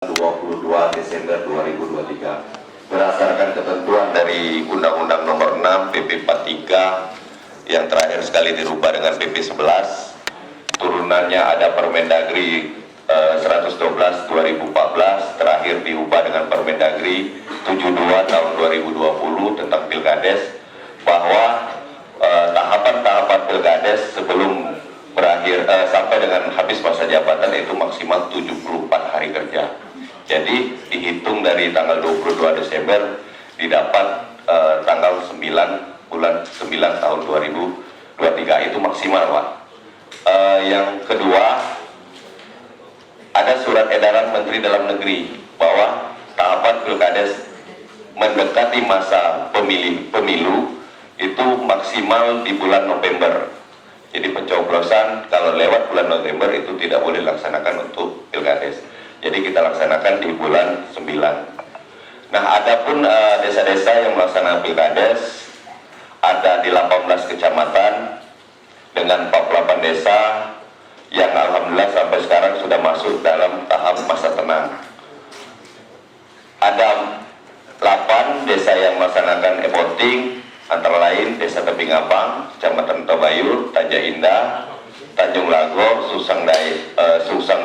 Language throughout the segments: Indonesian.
22 Desember 2023 berdasarkan ketentuan dari Undang-Undang Nomor 6 PP 43 yang terakhir sekali dirubah dengan PP 11, turunannya ada Permendagri 112 2014, terakhir diubah dengan Permendagri 72 tahun 2020 tentang Pilkades, bahwa tahapan-tahapan Pilkades sebelum berakhir sampai dengan habis masa jabatan itu maksimal 74 hari kerja. Jadi dihitung dari tanggal 22 Desember didapat tanggal 9 bulan 9 tahun 2023 itu maksimal, Pak. Yang kedua, ada surat edaran Menteri Dalam Negeri bahwa tahapan Pilkades mendekati masa pemilu itu maksimal di bulan November. Jadi pencoblosan kalau lewat bulan November itu tidak boleh dilaksanakan untuk Pilkades. Jadi kita laksanakan di bulan 9. Nah, adapun desa-desa yang melaksanakan Pilkades ada di 18 kecamatan dengan 48 desa yang alhamdulillah sampai sekarang sudah masuk dalam tahap masa tenang. Ada 8 desa yang melaksanakan e-voting, antara lain Desa Tebing Abang, Kecamatan Tobayur, Tanja Indah, Tanjung Lago, Susang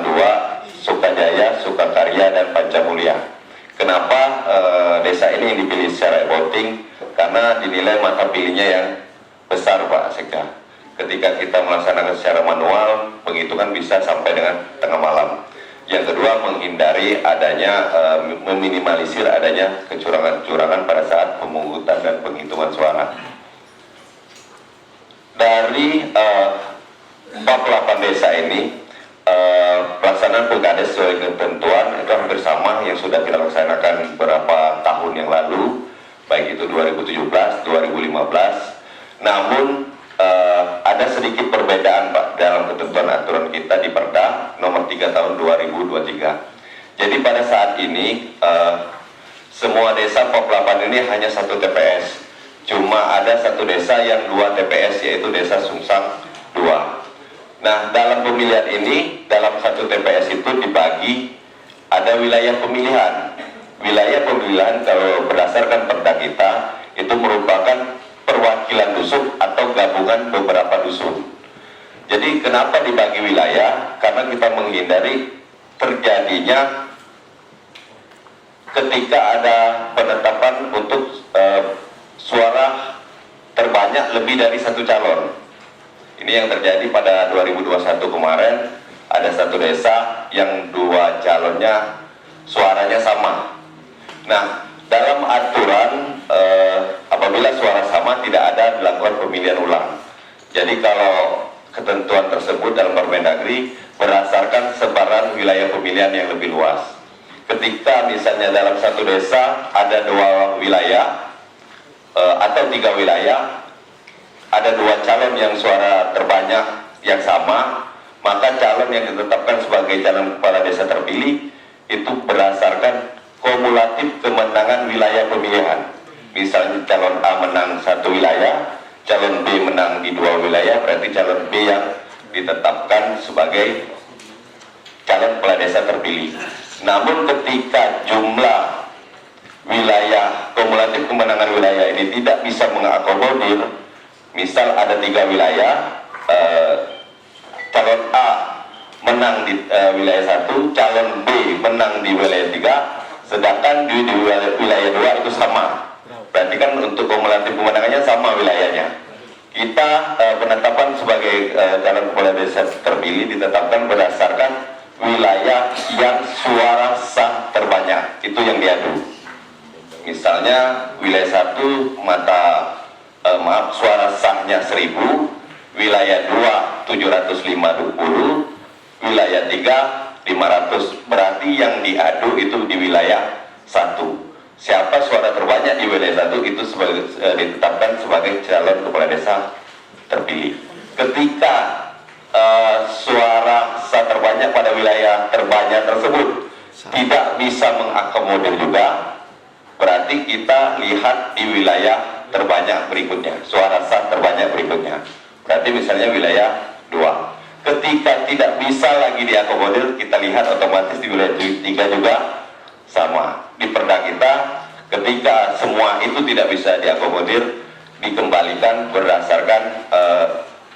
2, Sukajaya, Sukakarya, dan Pancamulya. Kenapa desa ini yang dipilih secara e-voting? Karena dinilai mata pilihnya yang besar, Pak Sekda. Ketika kita melaksanakan secara manual, penghitungan bisa sampai dengan tengah malam. Yang kedua, menghindari adanya, meminimalisir adanya kecurangan-kecurangan pada saat pemungutan dan penghitungan suara. Dari 48 desa ini, pelaksanaan Pilkades sesuai ketentuan itu hampir sama yang sudah kita laksanakan beberapa tahun yang lalu, baik itu 2017, 2015. Namun ada sedikit perbedaan, Pak, dalam ketentuan aturan kita di Perda nomor 3 tahun 2023. Jadi pada saat ini semua desa 48 ini hanya satu TPS. Cuma ada satu desa yang 2 TPS, yaitu Desa Sungsang 2. Nah, dalam pemilihan ini, dalam satu TPS itu dibagi ada wilayah pemilihan. Wilayah pemilihan kalau berdasarkan Perda kita itu merupakan perwakilan dusun atau gabungan beberapa dusun. Jadi kenapa dibagi wilayah? Karena kita menghindari terjadinya ketika ada penetapan untuk suara terbanyak lebih dari satu calon. Ini yang terjadi pada 2021 kemarin, ada satu desa yang 2 calonnya suaranya sama. Nah, dalam aturan apabila suara sama tidak ada dilakukan pemilihan ulang. Jadi kalau ketentuan tersebut dalam Permendagri berdasarkan sebaran wilayah pemilihan yang lebih luas. Ketika misalnya dalam satu desa ada 2 wilayah atau 3 wilayah, ada 2 calon yang suara terbanyak yang sama, maka calon yang ditetapkan sebagai calon kepala desa terpilih itu berdasarkan kumulatif kemenangan wilayah pemilihan. Misalnya calon A menang 1 wilayah, calon B menang di 2 wilayah, berarti calon B yang ditetapkan sebagai calon kepala desa terpilih. Namun ketika jumlah wilayah, kumulatif kemenangan wilayah ini tidak bisa mengakomodir, misal ada 3 wilayah, calon A menang di wilayah 1, calon B menang di wilayah 3, sedangkan di wilayah 2 itu sama. Berarti kan untuk kumulatif kemenangannya sama wilayahnya. Kita penetapan sebagai calon kepala desa terpilih ditetapkan berdasarkan wilayah yang suara sah terbanyak, itu yang diadu. Misalnya wilayah 1 suara sahnya 1000, wilayah 2 750, wilayah 3 500. Berarti yang diadu itu di wilayah 1. Siapa suara terbanyak di wilayah 1 itu ditetapkan sebagai calon kepala desa terpilih. Ketika suara sah terbanyak pada wilayah terbanyak tersebut tidak bisa mengakomodir juga, berarti kita lihat di wilayah terbanyak berikutnya, suara sah terbanyak berikutnya. Berarti misalnya wilayah 2. Ketika tidak bisa lagi diakomodir, kita lihat otomatis di wilayah 3 juga sama. Di Perda kita, ketika semua itu tidak bisa diakomodir, dikembalikan berdasarkan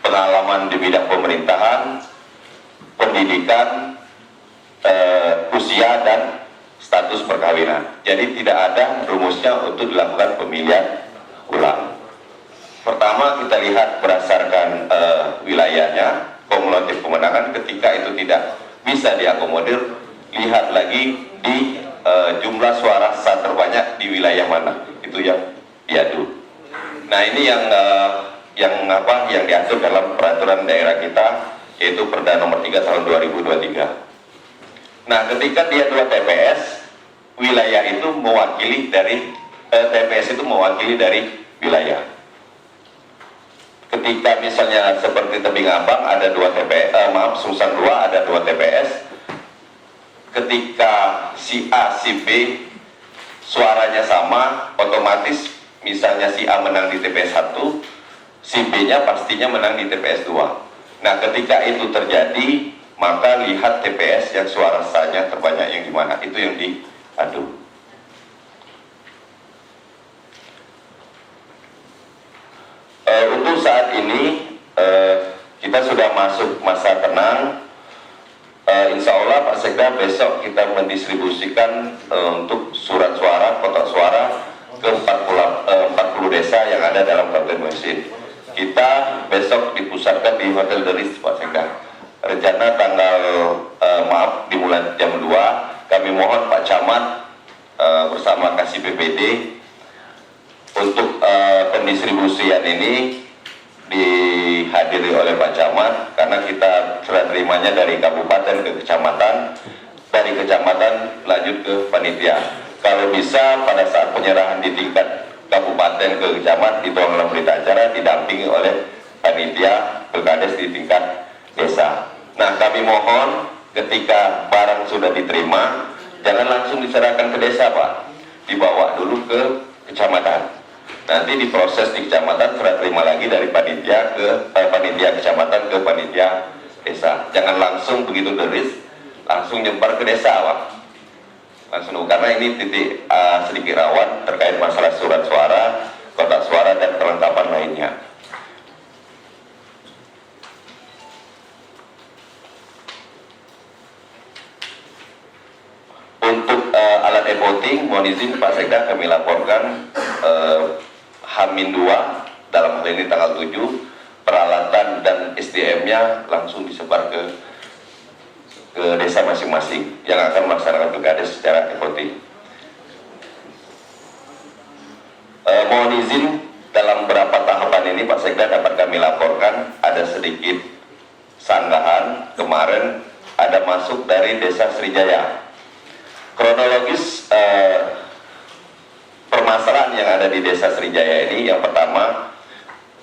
pengalaman di bidang pemerintahan, pendidikan, usia, dan status perkawinan. Jadi tidak ada rumusnya untuk dilakukan pemilihan ulang. Pertama, kita lihat berdasarkan wilayahnya, kumulatif kemenangan. Ketika itu tidak bisa diakomodir, lihat lagi di jumlah suara sah terbanyak di wilayah mana, itu yang diadu. Nah, ini yang diatur dalam peraturan daerah kita, yaitu Perda nomor 3 tahun 2023. Nah, ketika dia 2 TPS, wilayah itu mewakili dari TPS itu mewakili dari wilayah. Ketika misalnya seperti Tebing Abang ada 2 TPS, Sungsang 2 ada 2 TPS. Ketika si A, si B suaranya sama, otomatis misalnya si A menang di TPS 1, si B-nya pastinya menang di TPS 2. Nah, ketika itu terjadi, maka lihat TPS yang suara sahnya terbanyak yang di mana, itu yang diadu. Untuk saat ini kita sudah masuk masa tenang. Insya Allah Pak Sekda besok kita mendistribusikan untuk surat suara, kotak suara ke 40 desa yang ada dalam Kabupaten Muhasin. Kita besok dipusatkan di Hotel Deris Pak Sekda. Rencana tanggal dimulai jam 2. Kami mohon Pak Camat bersama Kasih BPD untuk pendistribusian ini dihadiri oleh Pak Camat, karena kita serah terimanya dari kabupaten ke kecamatan, dari kecamatan lanjut ke panitia. Kalau bisa pada saat penyerahan di tingkat kabupaten ke kecamatan, dituang dalam berita acara didampingi oleh panitia Pilkades di tingkat desa. Nah, kami mohon ketika barang sudah diterima, jangan langsung diserahkan ke desa Pak, dibawa dulu ke kecamatan. Nanti diproses di kecamatan, serah terima lagi dari panitia ke panitia kecamatan ke panitia desa. Jangan langsung begitu Deris langsung nyebar ke desa Pak. Langsung, karena ini titik sedikit rawan terkait masalah surat suara, kotak suara, dan perlengkapan lainnya. Untuk alat e-voting, mohon izin Pak Sekda kami laporkan H-2 dalam hal ini tanggal 7, peralatan dan SDM-nya langsung disebar ke desa masing-masing yang akan melaksanakan pilkades secara e-voting. Mohon izin dalam beberapa tahapan ini Pak Sekda dapat kami laporkan ada sedikit sanggahan. Kemarin ada masuk dari desa Srijaya. Kronologis permasalahan yang ada di desa Srijaya ini, yang pertama,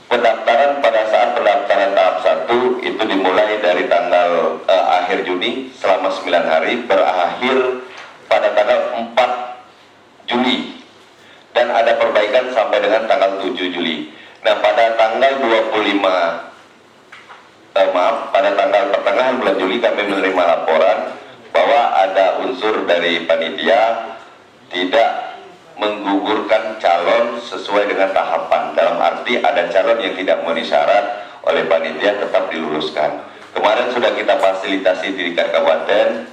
pendaftaran pada saat pendaftaran tahap 1 itu dimulai dari tanggal akhir Juni selama 9 hari, berakhir pada tanggal 4 Juli, dan ada perbaikan sampai dengan tanggal 7 Juli. Nah, pada tanggal 25 pada tanggal pertengahan bulan Juli kami menerima laporan bahwa ada unsur dari panitia tidak menggugurkan calon sesuai dengan tahapan. Dalam arti ada calon yang tidak memenuhi syarat oleh panitia tetap diluluskan. Kemarin sudah kita fasilitasi di tingkat kabupaten,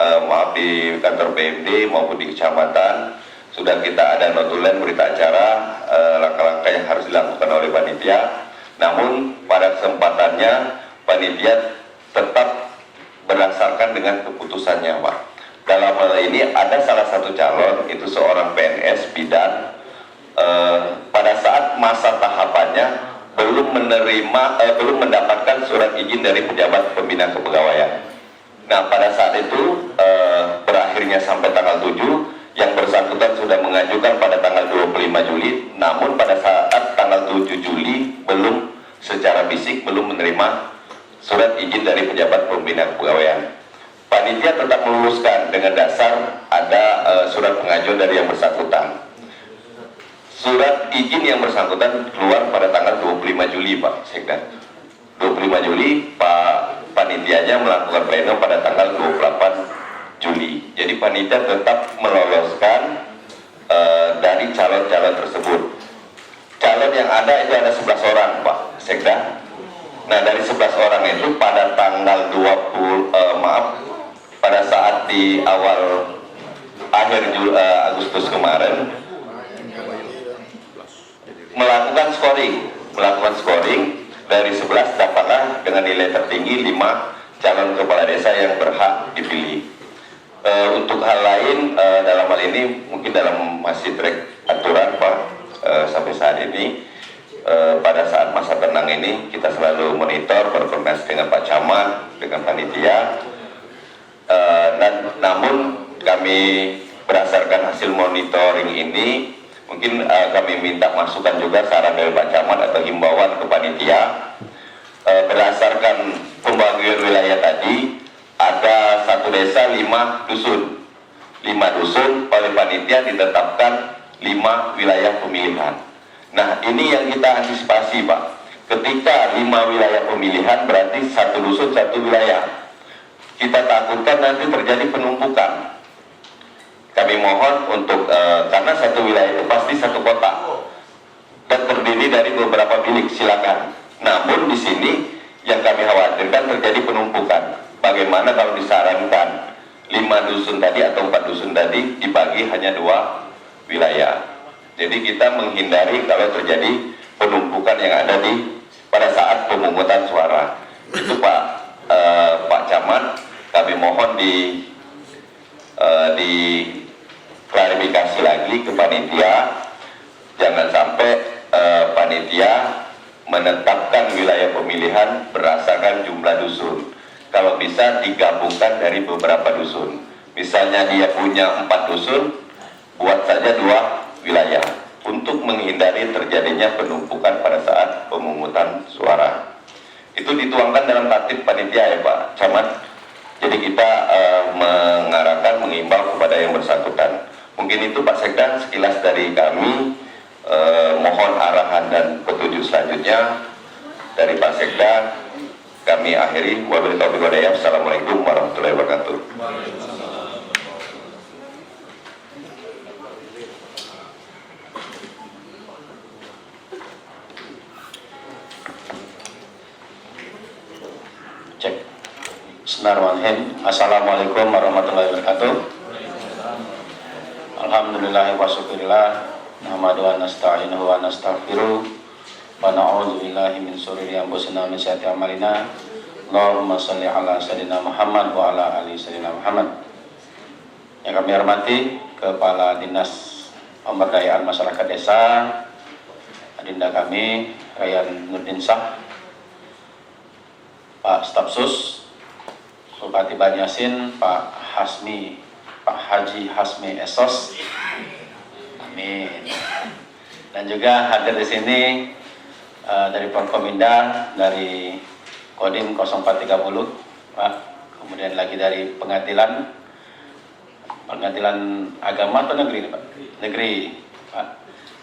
di kantor PMD maupun di kecamatan, sudah kita ada notulen berita acara langkah-langkah yang harus dilakukan oleh panitia. Namun pada kesempatannya panitia tetap berdasarkan dengan keputusannya Pak. Dalam hal ini ada salah satu calon, itu seorang PNS bidan, pada saat masa tahapannya belum mendapatkan surat izin dari pejabat pembina kepegawaian. Nah, pada saat itu berakhirnya sampai tanggal 7, yang bersangkutan sudah mengajukan pada tanggal 25 Juli, namun pada saat tanggal 7 Juli belum secara fisik belum menerima surat izin dari pejabat pembina kepegawaian. Panitia tetap meluluskan dengan dasar ada surat pengajuan dari yang bersangkutan. Surat izin yang bersangkutan keluar pada tanggal 25 Juli Pak Sekda. 25 Juli Pak panitianya melakukan pleno pada tanggal 28 Juli. Jadi panitia tetap meloloskan dari calon-calon tersebut. Calon yang ada itu ada 11 orang, Pak Sekda. Nah, dari 11 orang itu pada tanggal 20 pada saat di awal akhir Agustus kemarin melakukan scoring dari 11 dapatlah dengan nilai tertinggi 5 calon kepala desa yang berhak dipilih. Untuk hal lain dalam hal ini mungkin dalam masih track aturan Pak, sampai saat ini pada saat masa tenang ini kita selalu monitor, berkoordinasi dengan Pak Camat, dengan panitia, dan namun kami berdasarkan hasil monitoring ini mungkin kami minta masukan juga saran dari Pak Camat atau himbauan ke panitia. Berdasarkan pembagian wilayah tadi ada satu desa 5 dusun oleh panitia ditetapkan 5 wilayah pemilihan. Nah, ini yang kita antisipasi, Pak. Ketika 5 wilayah pemilihan berarti satu dusun satu wilayah. Kita takutkan nanti terjadi penumpukan. Kami mohon untuk karena satu wilayah itu pasti satu kota dan terdiri dari beberapa bilik, silakan. Namun di sini yang kami khawatirkan terjadi penumpukan. Bagaimana kalau disarankan 5 dusun tadi atau 4 dusun tadi dibagi hanya 2 wilayah. Jadi kita menghindari kalau terjadi penumpukan yang ada pada saat pemungutan suara. Itu Pak Camat, kami mohon di klarifikasi lagi ke panitia, jangan sampai panitia menetapkan wilayah pemilihan berdasarkan jumlah dusun. Kalau bisa digabungkan dari beberapa dusun. Misalnya dia punya 4 dusun, buat saja 2 wilayah untuk menghindari terjadinya penumpukan pada saat pemungutan suara. Itu dituangkan dalam tatib panitia ya Pak Camat. Jadi kita mengarahkan, mengimbau kepada yang bersangkutan. Mungkin itu Pak Sekda sekilas dari kami. Mohon arahan dan petunjuk selanjutnya dari Pak Sekda. Kami akhiri. Wabillahi taufiq wal hidayah. Assalamualaikum warahmatullahi wabarakatuh. Cek. Bismillahirrahmanirrahim. Assalamualaikum warahmatullahi wabarakatuh. Alhamdulillah wa syukurillah. Nahmadu wa nasta'inuhu wa nastaghfiruh. Wa na'udzu billahi min syururi anfusina wa min sayyiati a'malina. Allahumma shalli ala sayyidina Muhammad wa ala ali sayyidina Muhammad. Yang kami hormati Kepala Dinas Pemberdayaan Masyarakat Desa, adinda kami Rayan Nurdin Shah, Pak Stafsus Bupati Banyasin, Pak Haji Hasmi Esos, amin. Dan juga hadir di sini dari Forkominda, dari Kodim 0430, Pak. Kemudian lagi dari pengadilan agama atau negeri, Pak? Negeri, Pak.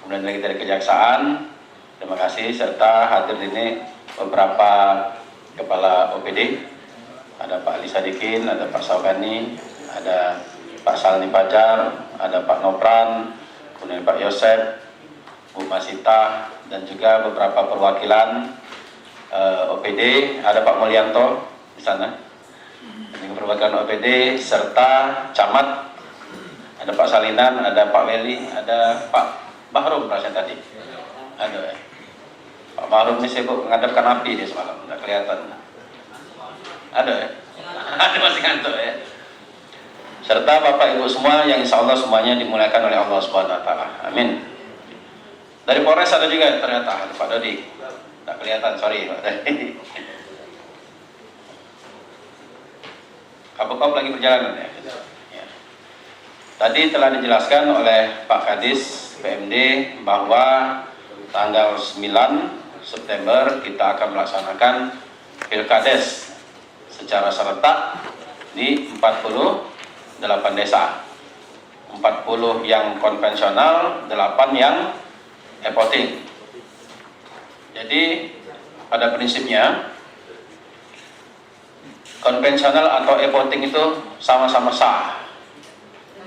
Kemudian lagi dari kejaksaan. Terima kasih, serta hadir di ini beberapa kepala OPD. Ada Pak Ali Sadikin, ada Pak Saugani, ada Pak Salni Fajar, ada Pak Nopran, kemudian Pak Yosef, Bu Masita, dan juga beberapa perwakilan OPD. Ada Pak Mulyanto di sana, ini perwakilan OPD, serta camat. Ada Pak Salinan, ada Pak Weli, ada Pak Bahrum rasanya tadi. Ada Pak Bahrum ini sibuk menghadapkan api dia semalam, nggak kelihatan. Ada ya? Ada masih ngantuk ya. Serta Bapak Ibu semua yang insya Allah semuanya dimuliakan oleh Allah Subhanahu Wa Taala. Amin. Dari Polres ada juga ternyata ada Pak Dodi. Tak kelihatan, sorry Pak Dodi. Kabukop lagi berjalan ya. Ya. Tadi telah dijelaskan oleh Pak Kadis PMD bahwa tanggal 9 September kita akan melaksanakan Pilkades secara serentak di 48 desa, 40 yang konvensional, 8 yang e-voting. Jadi pada prinsipnya konvensional atau e-voting itu sama-sama sah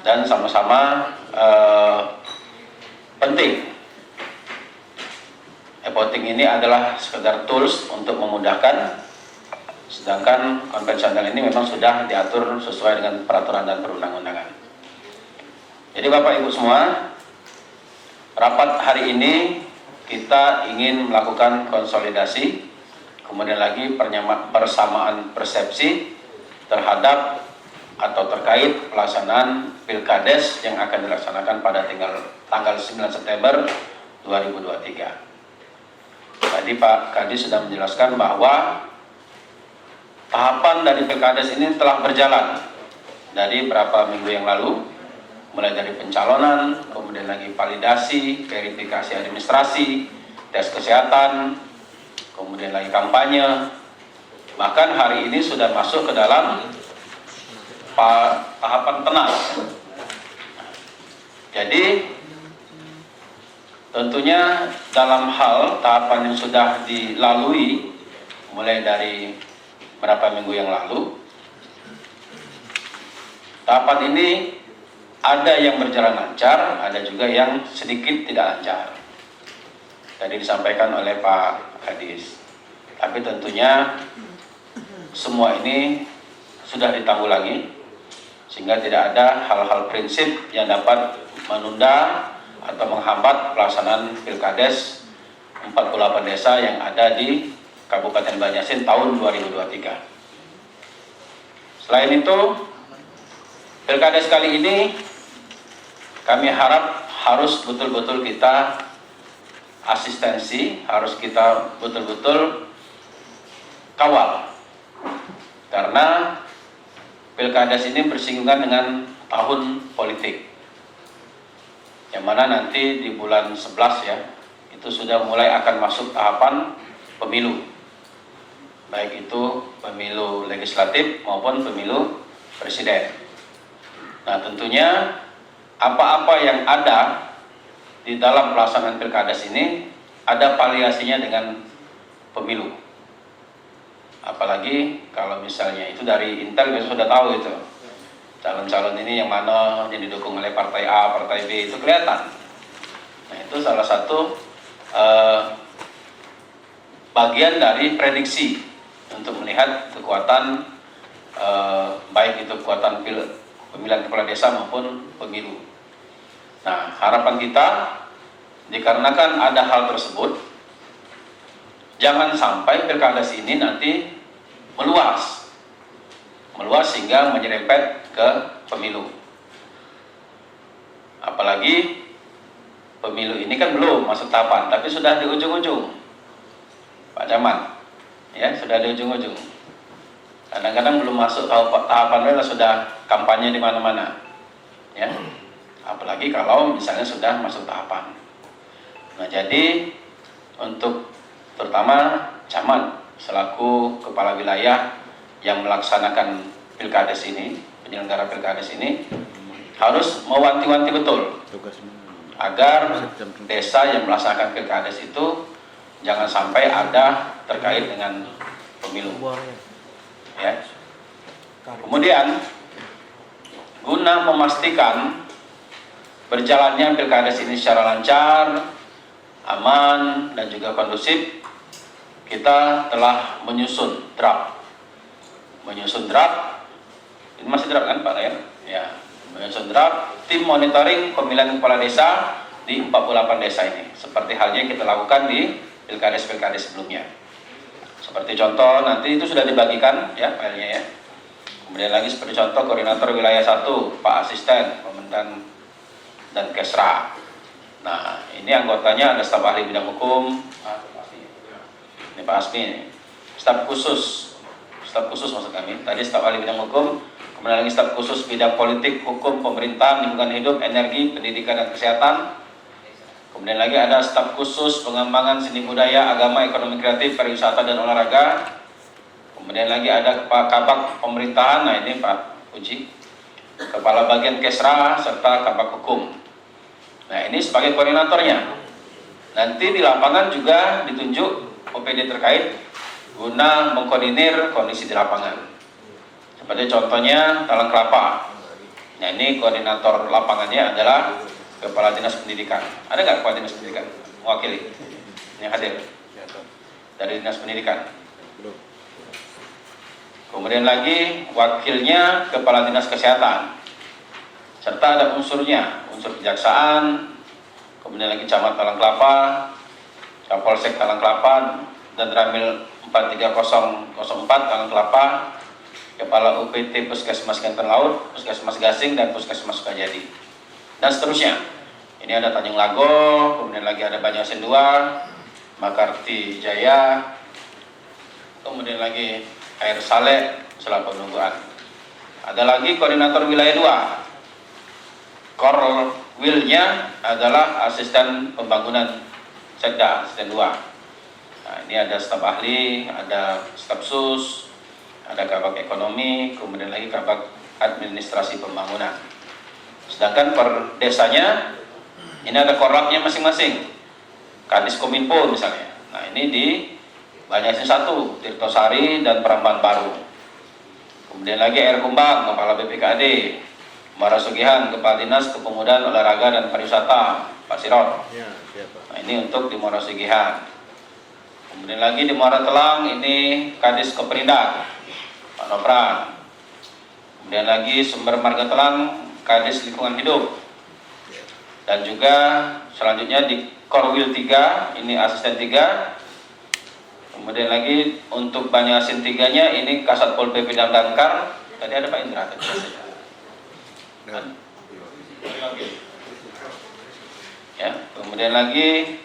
dan sama-sama penting. E-voting ini adalah sekedar tools untuk memudahkan, sedangkan konvensional ini memang sudah diatur sesuai dengan peraturan dan perundang-undangan. Jadi Bapak Ibu semua, rapat hari ini kita ingin melakukan konsolidasi, kemudian lagi persamaan persepsi terhadap atau terkait pelaksanaan Pilkades yang akan dilaksanakan pada tanggal 9 September 2023. Tadi Pak Kadis sudah menjelaskan bahwa tahapan dari Pilkades ini telah berjalan dari beberapa minggu yang lalu, mulai dari pencalonan, kemudian lagi validasi, verifikasi administrasi, tes kesehatan, kemudian lagi kampanye. Bahkan hari ini sudah masuk ke dalam tahapan tenang. Jadi tentunya dalam hal tahapan yang sudah dilalui mulai dari beberapa minggu yang lalu, tahapan ini ada yang berjalan lancar, ada juga yang sedikit tidak lancar. Tadi disampaikan oleh Pak Kadis. Tapi tentunya semua ini sudah ditanggulangi, sehingga tidak ada hal-hal prinsip yang dapat menunda atau menghambat pelaksanaan Pilkades 48 desa yang ada di Kabupaten Banjarmasin tahun 2023. Selain itu, Pilkades kali ini kami harap harus betul-betul kita asistensi, harus kita betul-betul kawal, karena Pilkades ini bersinggungan dengan tahun politik, yang mana nanti di bulan 11 ya, itu sudah mulai akan masuk tahapan pemilu, baik itu pemilu legislatif maupun pemilu presiden. Nah tentunya apa-apa yang ada di dalam pelaksanaan Pilkades ini ada variasinya dengan pemilu. Apalagi kalau misalnya itu dari Intel biasanya sudah tahu itu calon-calon ini yang mana yang didukung oleh partai A, partai B, itu kelihatan. Nah itu salah satu bagian dari prediksi untuk melihat kekuatan baik itu kekuatan pemilihan kepala desa maupun pemilu. Nah harapan kita, dikarenakan ada hal tersebut, jangan sampai Pilkades ini nanti meluas sehingga menyerempet ke pemilu. Apalagi pemilu ini kan belum masuk tahapan, tapi sudah di ujung-ujung, Pak Camat, ya sudah di ujung-ujung. Kadang-kadang belum masuk tahapan sudah kampanye di mana-mana, ya. Apalagi kalau misalnya sudah masuk tahapan. Nah jadi untuk terutama camat selaku kepala wilayah yang melaksanakan Pilkades ini, penyelenggara Pilkades ini harus mewanti-wanti betul agar desa yang melaksanakan Pilkades itu jangan sampai ada terkait dengan pemilu. Ya. Kemudian guna memastikan berjalannya Pilkades ini secara lancar, aman dan juga kondusif, kita telah menyusun draft. Ini masih draft kan Pak Ryan? Ya, menyusun draft tim monitoring pemilihan kepala desa di 48 desa ini, seperti halnya yang kita lakukan di Pilkades sebelumnya. Seperti contoh nanti itu sudah dibagikan ya filenya ya. Kemudian lagi seperti contoh koordinator wilayah 1, Pak Asisten, Pementan dan Kesra. Nah, ini anggotanya ada staf ahli bidang hukum, ini Pak Asmi, staf khusus maksud kami, tadi staf ahli bidang hukum, kemudian lagi staf khusus bidang politik, hukum, pemerintahan, lingkungan hidup, energi, pendidikan dan kesehatan. Kemudian lagi ada staf khusus pengembangan seni budaya, agama, ekonomi kreatif, pariwisata dan olahraga. Kemudian lagi ada Kabak pemerintahan, nah ini Pak Uji, kepala bagian Kesra serta Kabak hukum. Nah ini sebagai koordinatornya. Nanti di lapangan juga ditunjuk OPD terkait guna mengkoordinir kondisi di lapangan. Seperti contohnya Talang Kelapa. Nah, ini koordinator lapangannya adalah Kepala Dinas Pendidikan. Ada nggak Kepala Dinas Pendidikan? Mewakili? Ini hadir dari Dinas Pendidikan. Kemudian lagi wakilnya Kepala Dinas Kesehatan. Serta ada unsurnya, unsur kejaksaan, kemudian lagi Camat Talang Kelapa, Kapolsek Talang Kelapa, dan Ramil 43004 Talang Kelapa, Kepala UPT Puskesmas Kenten Laut, Puskesmas Gasing, dan Puskesmas Sukajadi, dan seterusnya. Ini ada Tanjung Lago, kemudian lagi ada Banyasin 2, Makarti Jaya, kemudian lagi Air Saleh, Selat Penungguan. Ada lagi koordinator wilayah 2. Korwilnya adalah asisten pembangunan Sekda, asisten 2. Nah, ini ada staf ahli, ada staf sus, ada kabak ekonomi, kemudian lagi kabak administrasi pembangunan. Sedangkan per desanya ini ada korlapnya masing-masing. Kadis Kominfo misalnya. Nah, ini di Banyasin 1, Tirtosari dan Perambanan Baru. Kemudian lagi Air Kumbang, Kepala BPKD, Muara Sugihan, Kepala Dinas Kepemudaan, Olahraga dan Pariwisata, Pak Sirot. Nah, ini untuk di Muara Sugihan. Kemudian lagi di Muara Telang, ini Kadis Keperindak, Pak Nopran. Kemudian lagi Sumber Marga Telang, Kadis Lingkungan Hidup. Dan juga selanjutnya di Korwil 3, ini asisten 3. Kemudian lagi untuk Banyasin 3-nya ini Kasat Pol PP dan Damkar. Tadi ada Pak Indra tadi. Ya, kemudian lagi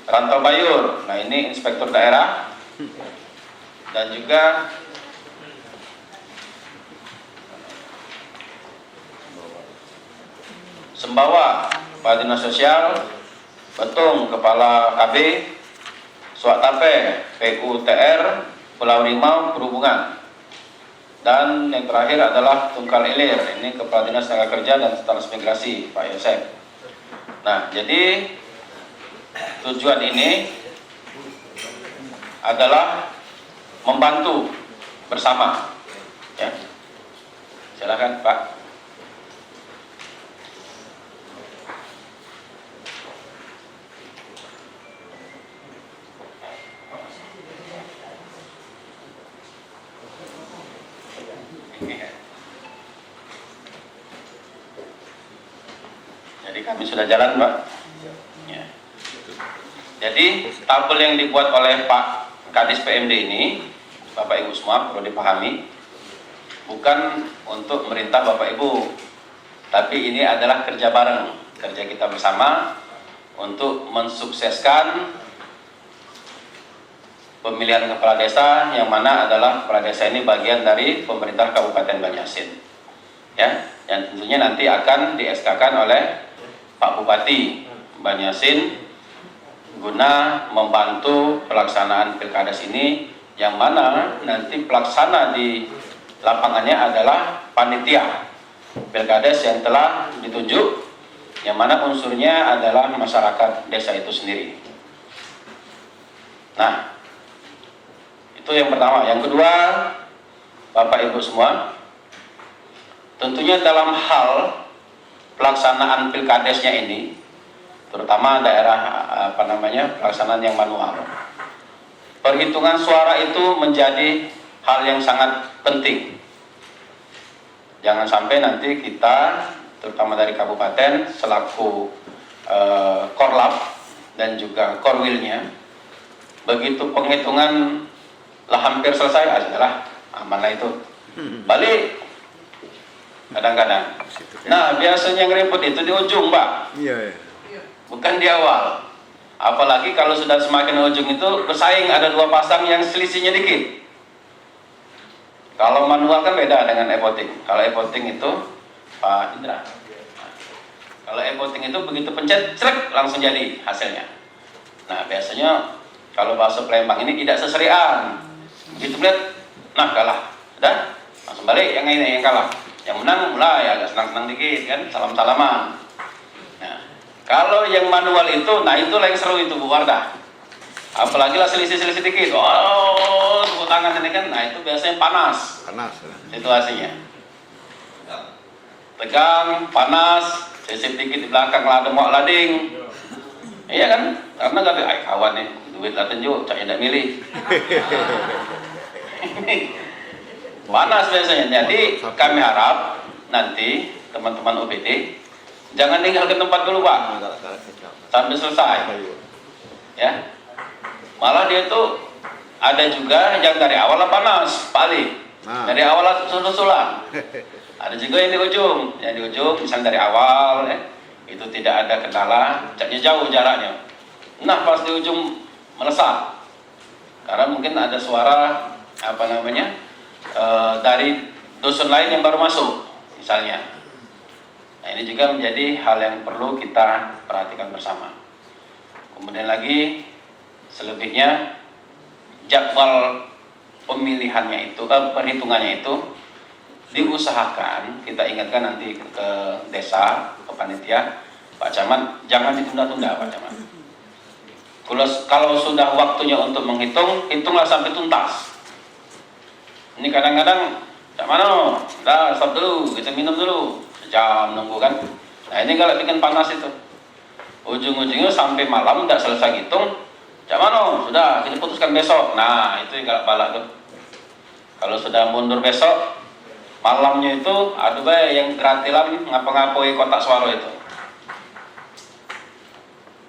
Rantau Bayur. Nah, ini inspektur daerah. Dan juga Sembawa, Kepala Dinas Sosial, Betung, Kepala KB, Suaktape, PUTR, Pulau Rimau, Perhubungan. Dan yang terakhir adalah Tungkal Ilir, ini Kepala Dinas Tenaga Kerja dan Transmigrasi, Pak Yosef. Nah, jadi tujuan ini adalah membantu bersama. Ya, silakan Pak. Jadi kami sudah jalan, Pak. Ya. Jadi tabel yang dibuat oleh Pak Kadis PMD ini, Bapak Ibu semua perlu dipahami, bukan untuk merintah Bapak Ibu, tapi ini adalah kerja bareng, kerja kita bersama untuk mensukseskan pemilihan kepala desa, yang mana adalah kepala desa ini bagian dari pemerintah Kabupaten Banyasin. Ya, yang tentunya nanti akan di-SK-kan oleh Pak Bupati Banyasin guna membantu pelaksanaan pilkades ini, yang mana nanti pelaksana di lapangannya adalah panitia pilkades yang telah ditunjuk, yang mana unsurnya adalah masyarakat desa itu sendiri. Nah, itu yang pertama. Yang kedua, Bapak Ibu semua, tentunya dalam hal pelaksanaan pilkadesnya ini, terutama daerah pelaksanaan yang manual, perhitungan suara itu menjadi hal yang sangat penting. Jangan sampai nanti kita, terutama dari kabupaten selaku korlap dan juga korwilnya, begitu penghitungan lah hampir selesai, adalah amanlah itu balik kadang-kadang. Nah, biasanya yang repot itu di ujung, Pak. Iya. Bukan di awal. Apalagi kalau sudah semakin ujung itu bersaing, ada 2 pasang yang selisihnya dikit. Kalau manual kan beda dengan e-voting. Kalau e-voting itu Pak Indra. Kalau e-voting itu begitu pencet, cerek langsung jadi hasilnya. Nah, biasanya kalau bakso Palembang ini tidak seserian. Begitu lihat, nah kalah. Sudah, langsung balik yang ini yang kalah. Yang menang mulai agak senang-senang dikit kan, salam-salaman. Nah, kalau yang manual itu, nah itulah yang seru itu Bu Wardah. Apalagi lah selisih-selisih dikit, oh tangan ini kan, nah itu biasanya panas Panas. situasinya. Tegang, panas, sisip dikit di belakang lah ada muak lading. Iya kan? Karena nggak ada, kawan nih, duit lah tunjuk, cak tidak milih. Panas biasanya. Jadi kami harap nanti teman-teman OPD jangan tinggalkan tempat dulu Pak sampai selesai. Ya, malah dia tuh ada juga yang dari awal panas, Pak Ali. Dari awal susul-susulan. Ada juga yang di ujung, misalnya dari awal ya, itu tidak ada kendala, caknya jauh jaraknya. Nah pas di ujung melesat, karena mungkin ada suara apa namanya dari dusun lain yang baru masuk, misalnya. Nah ini juga menjadi hal yang perlu kita perhatikan bersama. Kemudian lagi selebihnya jadwal pemilihannya itu, perhitungannya itu diusahakan, kita ingatkan nanti ke desa, ke panitia, Pak Camat, jangan ditunda-tunda Pak Camat. Kalau sudah waktunya untuk menghitung, hitunglah sampai tuntas. Ini kadang-kadang, Cak Mano, udah stop dulu, kita minum dulu, sejam nunggu kan. Nah ini kalau bikin panas itu, ujung-ujungnya sampai malam tidak selesai hitung, Cak Mano, sudah kita putuskan besok. Nah itu yang galak balak tuh. Kalau sudah mundur besok, malamnya itu ada bae yang keratilan ngapa-ngapoi kotak suara itu.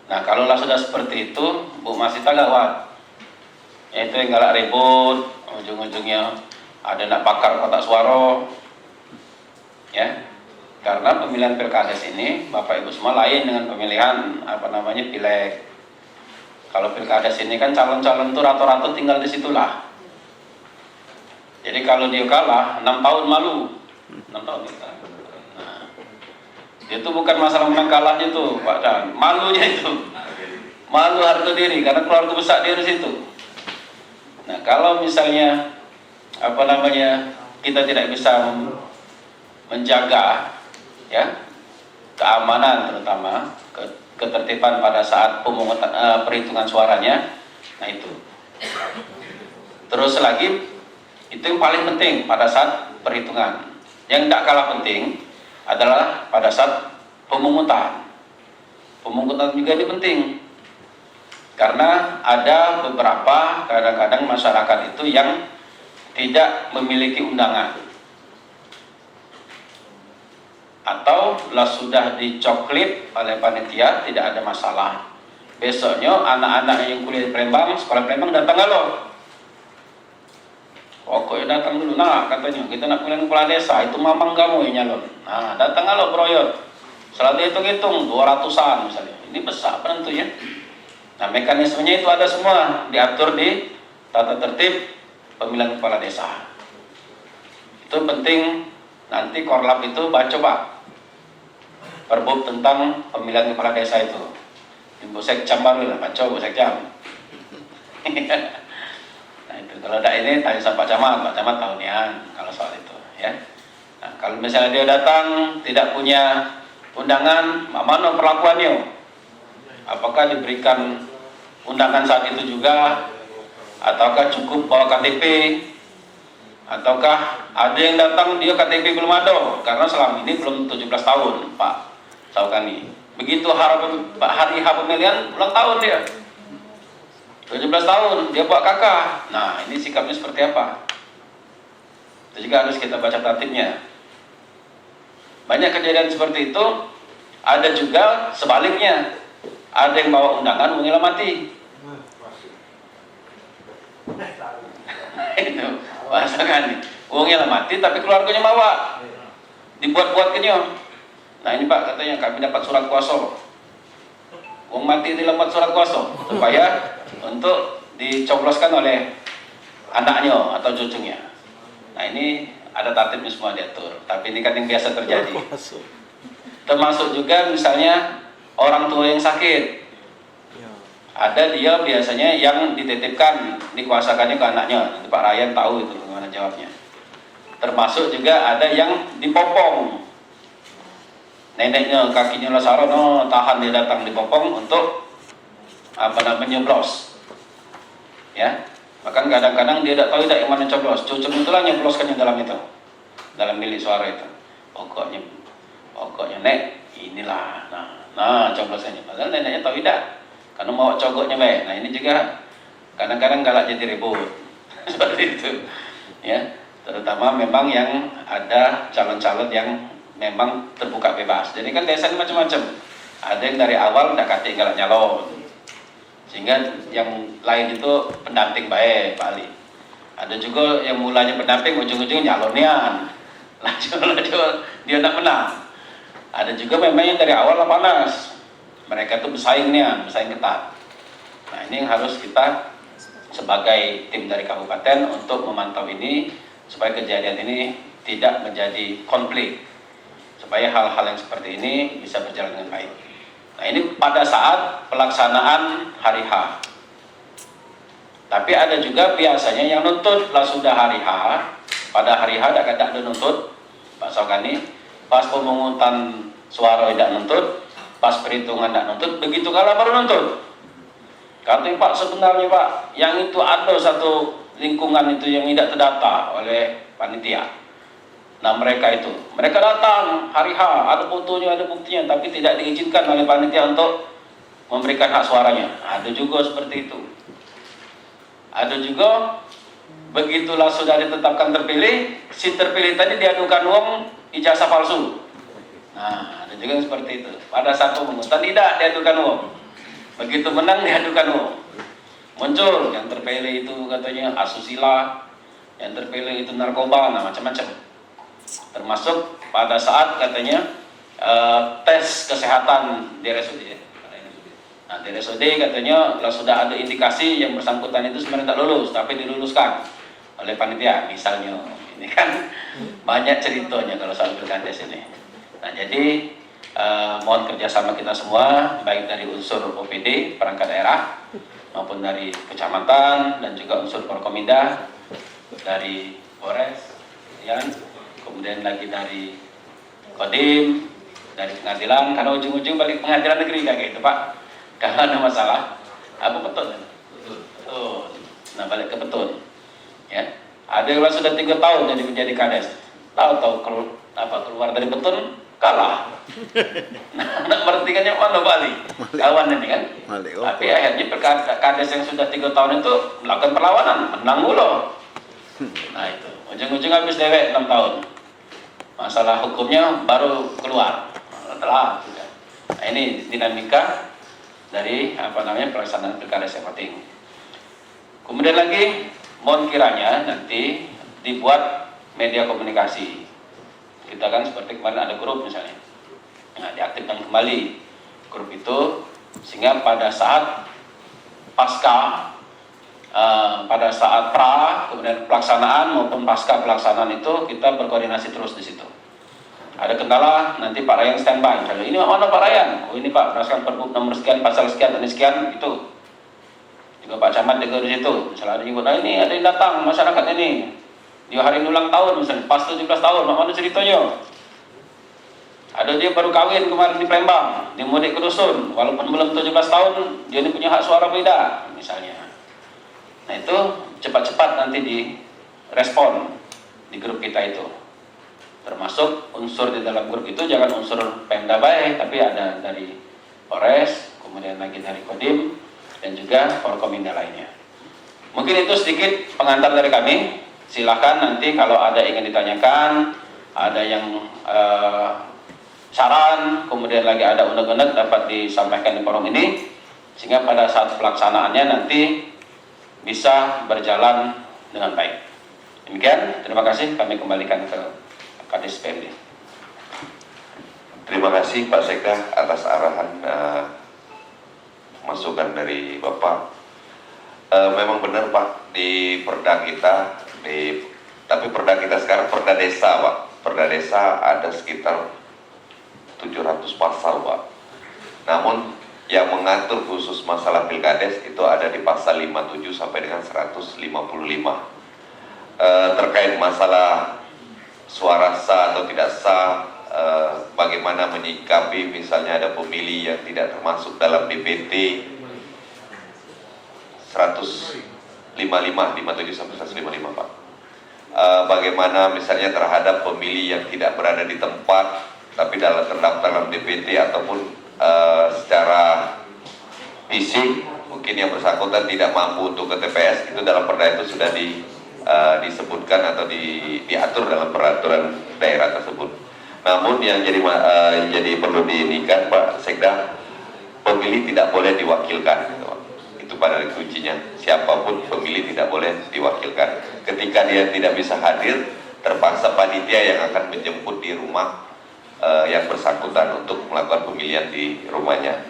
Nah kalau sudah seperti itu, Bu Masita gawat. Itu yang galak ribut, ujung-ujungnya ada nak bakar kotak suara. Ya. Karena pemilihan pilkades ini Bapak Ibu semua lain dengan pemilihan apa namanya pileg. Kalau pilkades ini kan calon-calon itu rata-rata tinggal di situlah. Jadi kalau dia kalah 6 tahun malu, 6 tahun kita. Nah, itu bukan masalah menang kalahnya tuh Pak Dan, malunya itu, malu harga diri karena keluarga besar dia di situ. Nah kalau misalnya apa namanya kita tidak bisa menjaga ya keamanan terutama ketertiban pada saat pemungutan perhitungan suaranya, nah itu. Terus lagi itu yang paling penting pada saat perhitungan. Yang tidak kalah penting adalah pada saat pemungutan. Pemungutan juga ini penting karena ada beberapa kadang-kadang masyarakat itu yang tidak memiliki undangan atau sudah dicoklit oleh panitia, tidak ada masalah. Besoknya anak-anak yang kuliah di Palembang, sekolah Palembang datang lo. Pokoknya datang dulu, nah katanya kita nak pilihan kepala desa, itu mamang kamu yang nyalon. Nah datang lo broyot, selalu hitung-hitung 200-an misalnya, ini besar penentunya. Nah mekanismenya itu ada semua, diatur di tata tertib pemilihan kepala desa. Itu penting, nanti Korlap itu baca Pak, perbub tentang pemilihan kepala desa itu. Ibu Sekjam baru lah, baca Bu Sekjam. Nah itu kalau ada ini tanya sama Pak Camat tahu nian kalau soal itu ya. Nah kalau misalnya dia datang tidak punya undangan, mana perlakuannya? Apakah diberikan undangan saat itu juga, ataukah cukup bawa KTP, ataukah ada yang datang dia KTP belum ada karena selama ini belum 17 tahun Pak Saukani. Begitu hari H pemilihan ulang tahun dia 17 tahun dia buat kakak. Nah ini sikapnya seperti apa? Itu juga harus kita baca tatibnya. Banyak kejadian seperti itu. Ada juga sebaliknya, ada yang bawa undangan mengira mati. Itu bahasa kan nih, uangnya mati tapi keluarganya bawa, dibuat-buat kenyang. Nah ini Pak katanya kami dapat surat kuasa, uang mati dilembat surat kuasa supaya untuk dicobloskan oleh anaknya atau cucunya. Nah ini ada tatibnya semua diatur, tapi ini kan yang biasa terjadi. Termasuk juga misalnya orang tua yang sakit, ada dia biasanya yang dititipkan, dikuasakannya ke anaknya. Nanti Pak Ryan tahu itu bagaimana jawabnya. Termasuk juga ada yang dipopong, neneknya kakinya lasaro, no, tahan dia datang dipopong untuk apa namanya nyoblos. Ya, Bahkan kadang-kadang dia tidak tahu tidak yang mana coblos. Cucuk itulah nyebloskan yang dalam itu, dalam bilik suara itu. Pokoknya nek inilah, nah coblosnya. Padahal neneknya tahu tidak, karena mau cogoknya baik. Nah ini juga kadang-kadang galak jadi ribut seperti itu, ya. Terutama memang yang ada calon-calon yang memang terbuka bebas. Jadi kan desa ini macam-macam. Ada yang dari awal udah kata galak nyalon, sehingga yang lain itu pendamping baik Pak Ali. Ada juga yang mulanya pendamping, ujung-ujungnya nyalonian, lanjut dia tidak menang. Ada juga memang yang dari awal panas, mereka itu bersaing ketat. Nah ini yang harus kita sebagai tim dari kabupaten untuk memantau ini, supaya kejadian ini tidak menjadi konflik, supaya hal-hal yang seperti ini bisa berjalan dengan baik. Nah ini pada saat pelaksanaan hari H. Tapi ada juga biasanya yang nuntut lah sudah hari H, pada hari H tidak ada nuntut, Pak Sokani, pas pemungutan suara tidak nuntut, pas perhitungan tidak nuntut, begitu kala baru nuntut. Katanya Pak, sebenarnya Pak, yang itu ada satu lingkungan itu yang tidak terdata oleh panitia. Nah mereka datang hari H, ada fotonya, ada buktinya, tapi tidak diizinkan oleh panitia untuk memberikan hak suaranya. Ada juga seperti itu. Ada juga begitulah sudah ditetapkan terpilih, si terpilih tadi diadukan uang ijazah palsu. Nah ada juga yang seperti itu. Pada saat pemungutan tidak diadukan uang, begitu menang diadukan uang. Muncul yang terpilih itu katanya asusila, yang terpilih itu narkoba, nah macam-macam. Termasuk pada saat katanya tes kesehatan di RSUD ya. Nah di RSUD katanya kalau sudah ada indikasi yang bersangkutan itu sebenarnya tak lulus, tapi diluluskan oleh panitia misalnya. Ini kan banyak ceritanya kalau soal pilkades ini. Nah jadi mohon kerjasama kita semua, baik dari unsur OPD perangkat daerah maupun dari kecamatan dan juga unsur Forkominda, dari Polres, ya, kemudian lagi dari Kodim, dari pengadilan, karena ujung-ujung balik pengadilan negeri kayak gitu Pak. Kalau ada masalah, apa betul? Betul. Nah balik ke betul. Ya, ada yang sudah 3 tahun jadi kades, tahu keluar dari betul kalah. Nah, berartikannya mana balik? Kawan ini kan. Tapi akhirnya kades yang sudah 3 tahun itu melakukan perlawanan, menang mulu. Nah itu, ujung-ujung habis dewek 6 tahun. Masalah hukumnya baru keluar. Telah sudah. Nah ini dinamika dari pelaksanaan pilkada Jatim. Kemudian lagi, mohon kiranya nanti dibuat media komunikasi. Kita kan seperti kemarin ada grup misalnya, nah diaktifkan kembali grup itu, sehingga pada saat pasca, pada saat pra, kemudian pelaksanaan maupun pasca pelaksanaan itu kita berkoordinasi terus di situ. Ada kendala, nanti Pak Ryan standby. Misalnya, ini mana Pak Ryan? Oh ini Pak, berdasarkan Pergub nomor sekian, pasal sekian, ini sekian, itu. Juga Pak Camat juga di situ. Misalnya ada yang nah ini ada yang datang masyarakat ini. Dia hari ini ulang tahun misalnya, pas 17 tahun, mana ceritanya? Ada dia baru kawin kemarin di Palembang, dia mudik ke dusun, walaupun belum 17 tahun, dia ini punya hak suara beda, misalnya. Nah itu cepat-cepat nanti direspon di grup kita itu. Termasuk unsur di dalam grup itu jangan unsur Pemda baik, tapi ada dari Polres, kemudian lagi dari Kodim, dan juga Forkominda lainnya. Mungkin itu sedikit pengantar dari kami. Silakan nanti kalau ada ingin ditanyakan, ada yang saran, kemudian lagi ada unek-unek dapat disampaikan di forum ini, sehingga pada saat pelaksanaannya nanti bisa berjalan dengan baik. Demikian, terima kasih, kami kembalikan ke Kadis PMD. Terima kasih Pak Sekda atas arahan masukan dari Bapak. Memang benar Pak, di perda kita, tapi perda kita sekarang perda desa Pak. Perda desa ada sekitar 700 pasal Pak. Namun yang mengatur khusus masalah pilkades itu ada di pasal 57 sampai dengan 155. Terkait masalah suara sah atau tidak sah, bagaimana menyikapi misalnya ada pemilih yang tidak termasuk dalam DPT 155 57 sampai 155 Pak. Bagaimana misalnya terhadap pemilih yang tidak berada di tempat tapi terdaftar dalam DPT ataupun secara fisik mungkin yang bersangkutan tidak mampu untuk ke TPS, itu dalam perda itu sudah disebutkan atau diatur dalam peraturan daerah tersebut. Namun yang jadi perlu diinikan Pak Sekda, pemilih tidak boleh diwakilkan. Itu pada kuncinya, siapapun pemilih tidak boleh diwakilkan. Ketika dia tidak bisa hadir, terpaksa panitia yang akan menjemput di rumah yang bersangkutan untuk melakukan pemilihan di rumahnya.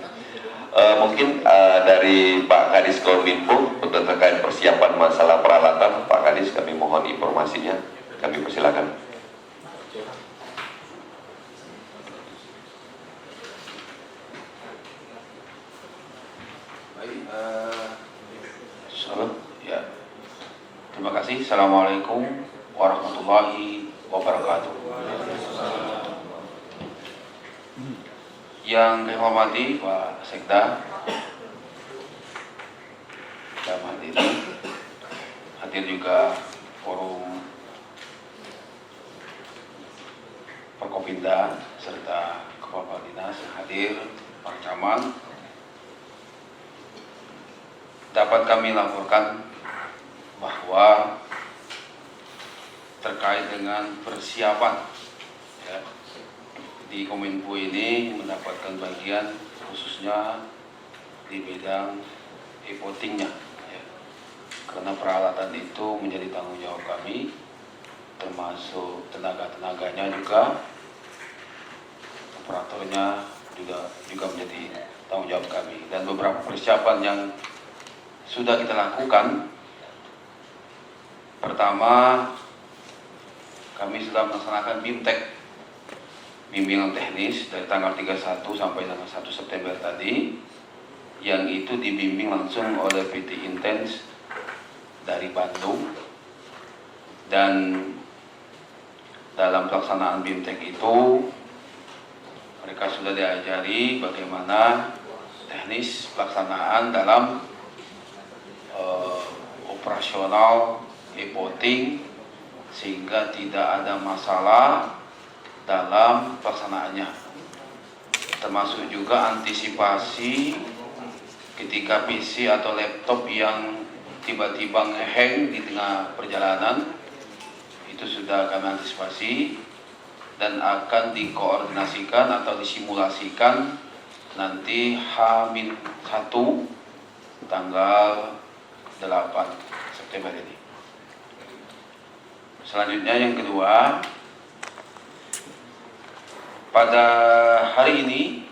Mungkin dari Pak Kadis Kominfo untuk terkait persiapan masalah peralatan, Pak Kadis kami mohon informasinya, kami persilakan. Baik, ya. Terima kasih. Assalamualaikum warahmatullahi wabarakatuh. Yang saya hormati Pak Sekda, dalam hal ini hadir juga forum Forkopimda serta kepala dinas yang hadir, para camat. Dapat kami laporkan bahwa terkait dengan persiapan ya, di Kominfo ini mendapatkan bagian khususnya di bidang e-votingnya ya. Karena peralatan itu menjadi tanggung jawab kami, termasuk tenaga-tenaganya juga, operatornya juga menjadi tanggung jawab kami. Dan beberapa persiapan yang sudah kita lakukan, pertama kami sudah melaksanakan BIMTEK, bimbingan teknis dari tanggal 31 sampai tanggal 1 September tadi, yang itu dibimbing langsung oleh PT Intens dari Bandung. Dan dalam pelaksanaan BIMTEK itu mereka sudah diajari bagaimana teknis pelaksanaan dalam operasional e-voting sehingga tidak ada masalah dalam pelaksanaannya, termasuk juga antisipasi ketika PC atau laptop yang tiba-tiba nge-hang di tengah perjalanan. Itu sudah kami antisipasi dan akan dikoordinasikan atau disimulasikan nanti H-1 tanggal 8 September ini. Selanjutnya yang kedua, pada hari ini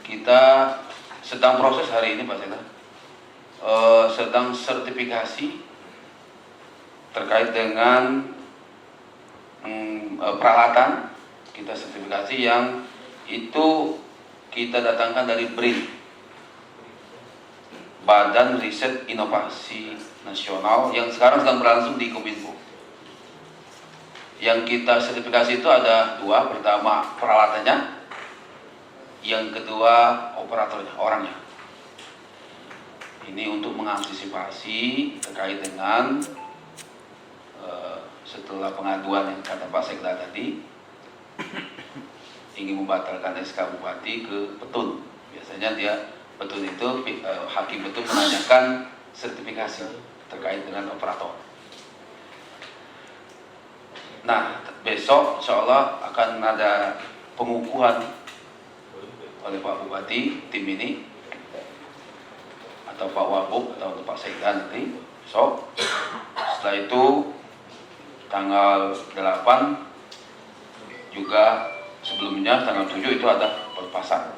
kita sedang proses hari ini Pak Sekda, sedang sertifikasi terkait dengan peralatan. Kita sertifikasi yang itu kita datangkan dari BRIN, Badan Riset Inovasi Nasional, yang sekarang sedang berlangsung di Kominfo. Yang kita sertifikasi itu ada dua, pertama peralatannya, yang kedua operatornya, orangnya. Ini untuk mengantisipasi terkait dengan setelah pengaduan yang kata Pak Sekda tadi ingin membatalkan SK Bupati ke Petun. Biasanya dia Petun itu Hakim Petun menanyakan sertifikasi terkait dengan operator. Nah, besok insya Allah akan ada pengukuhan oleh Pak Bupati tim ini, atau Pak Wabub atau Pak Sekda nanti besok. Setelah itu tanggal 8 juga, sebelumnya tanggal 7 itu ada pelepasan.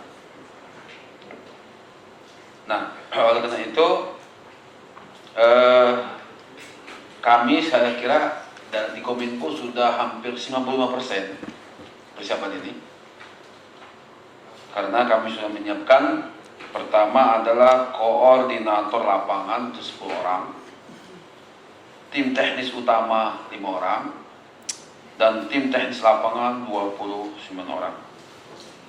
Nah, oleh karena itu kami, saya kira di Kominfo sudah hampir 95% persiapan ini, karena kami sudah menyiapkan, pertama adalah koordinator lapangan itu 10 orang, tim teknis utama 5 orang, dan tim teknis lapangan 29 orang.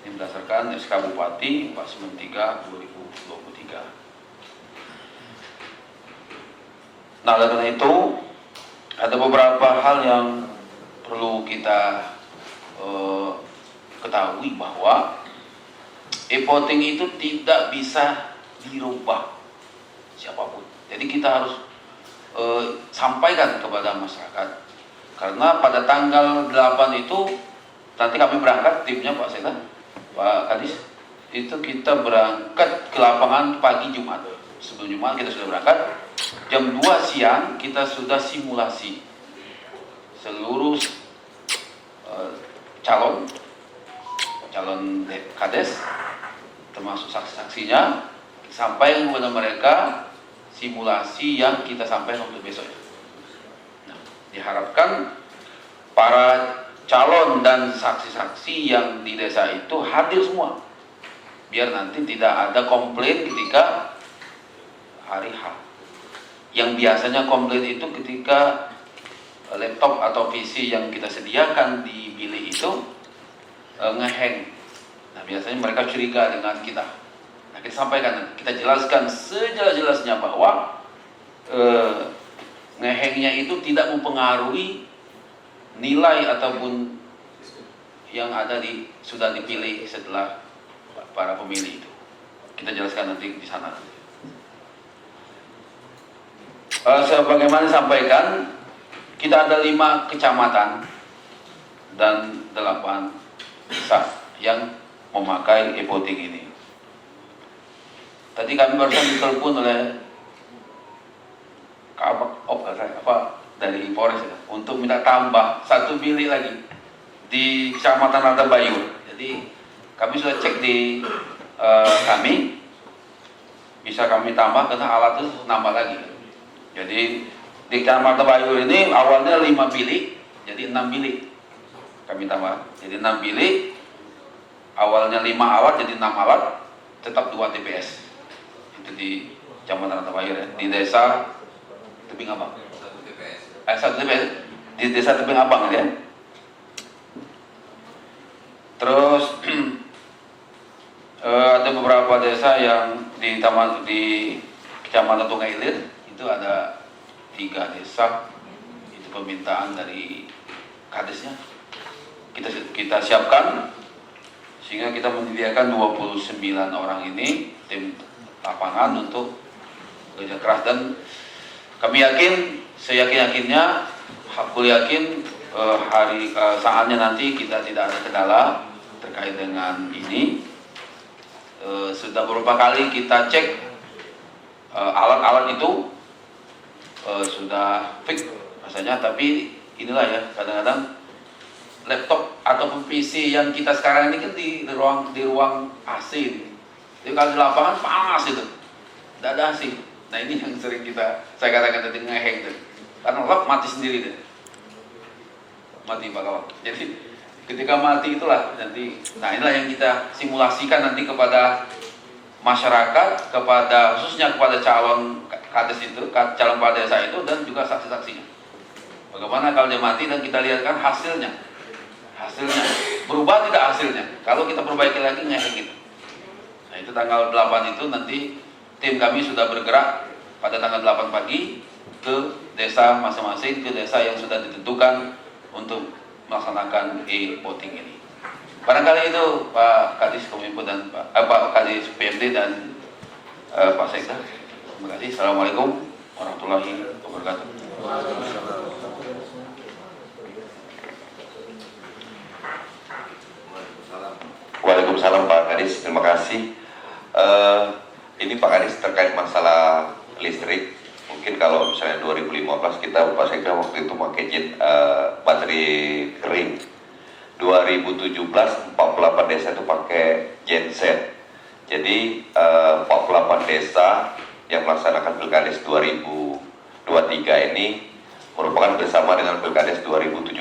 Ini berdasarkan SK Bupati 493/2023. Nah, oleh karena itu ada beberapa hal yang perlu kita ketahui bahwa e-voting itu tidak bisa dirubah siapapun. Jadi kita harus sampaikan kepada masyarakat. Karena pada tanggal 8 itu nanti kami berangkat, timnya Pak Sekda, Pak Kadis, itu kita berangkat ke lapangan pagi Jumat. Sebelum Jumat kita sudah berangkat. Jam 2 siang kita sudah simulasi seluruh calon Kades, termasuk saksi-saksinya, sampai kepada mereka simulasi yang kita sampaikan untuk besok. Nah, diharapkan para calon dan saksi-saksi yang di desa itu hadir semua, biar nanti tidak ada komplain ketika hari H. Yang biasanya komplain itu ketika laptop atau PC yang kita sediakan di bilik itu ngehang. Nah, biasanya mereka curiga dengan kita. Nah, kita sampaikan, kita jelaskan sejelas-jelasnya bahwa ngehangnya itu tidak mempengaruhi nilai ataupun yang ada sudah dipilih setelah para pemilih itu. Kita jelaskan nanti di sana. Sebagaimana disampaikan, kita ada 5 kecamatan dan 8 desa yang memakai e-voting ini. Tadi kami barusan ditelepon oleh dari Polres ya, untuk minta tambah 1 bilik lagi di Kecamatan Lada Bayu. Jadi kami sudah cek di kami, bisa kami tambah karena alat itu nambah lagi. Jadi di Kecamatan Bayu ini awalnya 5 bilik, jadi 6 bilik kami tambah. Jadi 6 bilik, awalnya 5 alat jadi 6 alat, tetap 2 TPS. Itu di Kecamatan Lada Bayu ya, di desa Tebing Abang. 1 TPS di desa Tebing Abang ya. Terus ada beberapa desa yang di Kecamatan Tungai Ilir, itu ada 3 desa, itu permintaan dari kadesnya. Kita siapkan sehingga kita menyediakan 29 orang ini tim lapangan untuk kerja keras, dan kami yakin, seyakin-yakinnya, aku yakin saatnya nanti kita tidak ada kendala terkait dengan ini. Sudah beberapa kali kita cek alat-alat itu sudah fix rasanya, tapi inilah ya, kadang-kadang laptop atau PC yang kita sekarang ini kan di ruang AC. Jadi kalau di lapangan panas itu, tidak ada AC. Nah, ini yang sering saya katakan tadi ngeheng tuh, karena lap mati sendiri deh, mati Pak Kawan. Jadi ketika mati itulah nanti, nah inilah yang kita simulasikan nanti kepada masyarakat, kepada khususnya kepada calon kades itu, calon kepala desa itu, dan juga saksi-saksinya. Bagaimana kalau dia mati dan kita lihat kan hasilnya berubah tidak hasilnya, kalau kita perbaiki lagi ngeheng gitu. Nah, itu tanggal 8 itu nanti tim kami sudah bergerak pada tanggal 8 pagi ke desa masing-masing, ke desa yang sudah ditentukan untuk melaksanakan e-voting ini. Barangkali itu Pak Kadis Kominfo dan Pak Kadis PMD dan Pak Sekda. Terima kasih. Assalamualaikum warahmatullahi wabarakatuh. Waalaikumsalam Pak Kadis, terima kasih. Ini Pak Kadis terkait masalah listrik. Mungkin kalau misalnya 2015 kita Pak Sekda waktu itu pakai baterai kering. 2017 48 desa itu pakai genset. Jadi 48 desa yang melaksanakan Pilkades 2023 ini merupakan bersama dengan Pilkades 2017.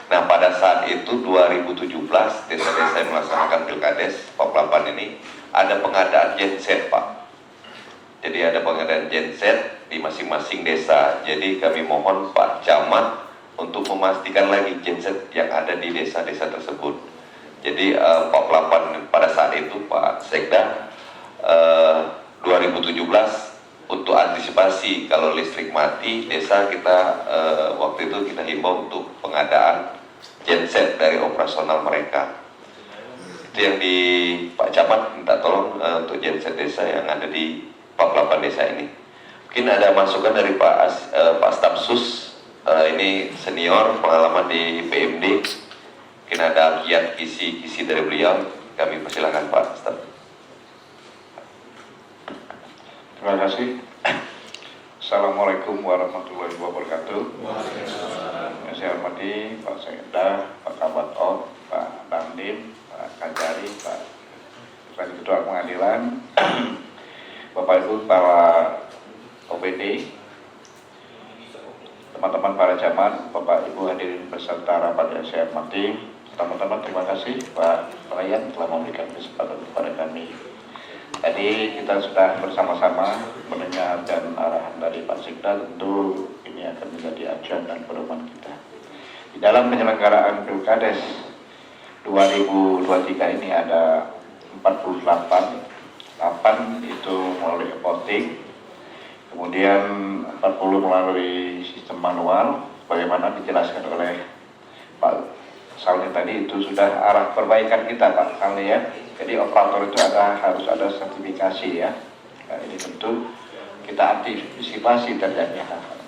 Nah, pada saat itu 2017 desa-desa yang melaksanakan Pilkades 48 ini ada pengadaan genset, Pak. Jadi ada pengadaan genset di masing-masing desa. Jadi kami mohon Pak Camat untuk memastikan lagi genset yang ada di desa-desa tersebut. Jadi 48 pada saat itu Pak Sekda 2017 untuk antisipasi kalau listrik mati desa kita waktu itu kita himbau untuk pengadaan genset dari operasional mereka. Itu yang di Pak Camat minta tolong untuk genset desa yang ada di 48 desa ini. Mungkin ada masukan dari Pak Stafsus, ini senior pengalaman di PMD. Mungkin ada kiat kisi dari beliau. Kami persilakan Pak Staf. Terima kasih. Assalamualaikum warahmatullahi wabarakatuh. Yang saya hormati Pak Sekda, Pak Kabat Om, Pak Dandim, Pak Kajari, Pak Ketua Pengadilan, Bapak Ibu para OPD, teman-teman para camat, Bapak Ibu hadirin peserta rapat yang saya hormati. Teman-teman, terima kasih Pak Pelayan telah memberikan kesempatan kepada kami. Tadi kita sudah bersama-sama mendengarkan arahan dari Pak Sekda, tentu ini akan menjadi acuan dan pedoman kita. Di dalam penyelenggaraan Pilkades 2023 ini ada 48, 8 itu melalui voting, kemudian 40 melalui sistem manual, bagaimana dijelaskan oleh Pak Saleh tadi itu sudah arah perbaikan kita Pak Saleh ya. Jadi operator itu harus ada sertifikasi ya. Nah, ini tentu kita antisipasi terjadinya hal-hal.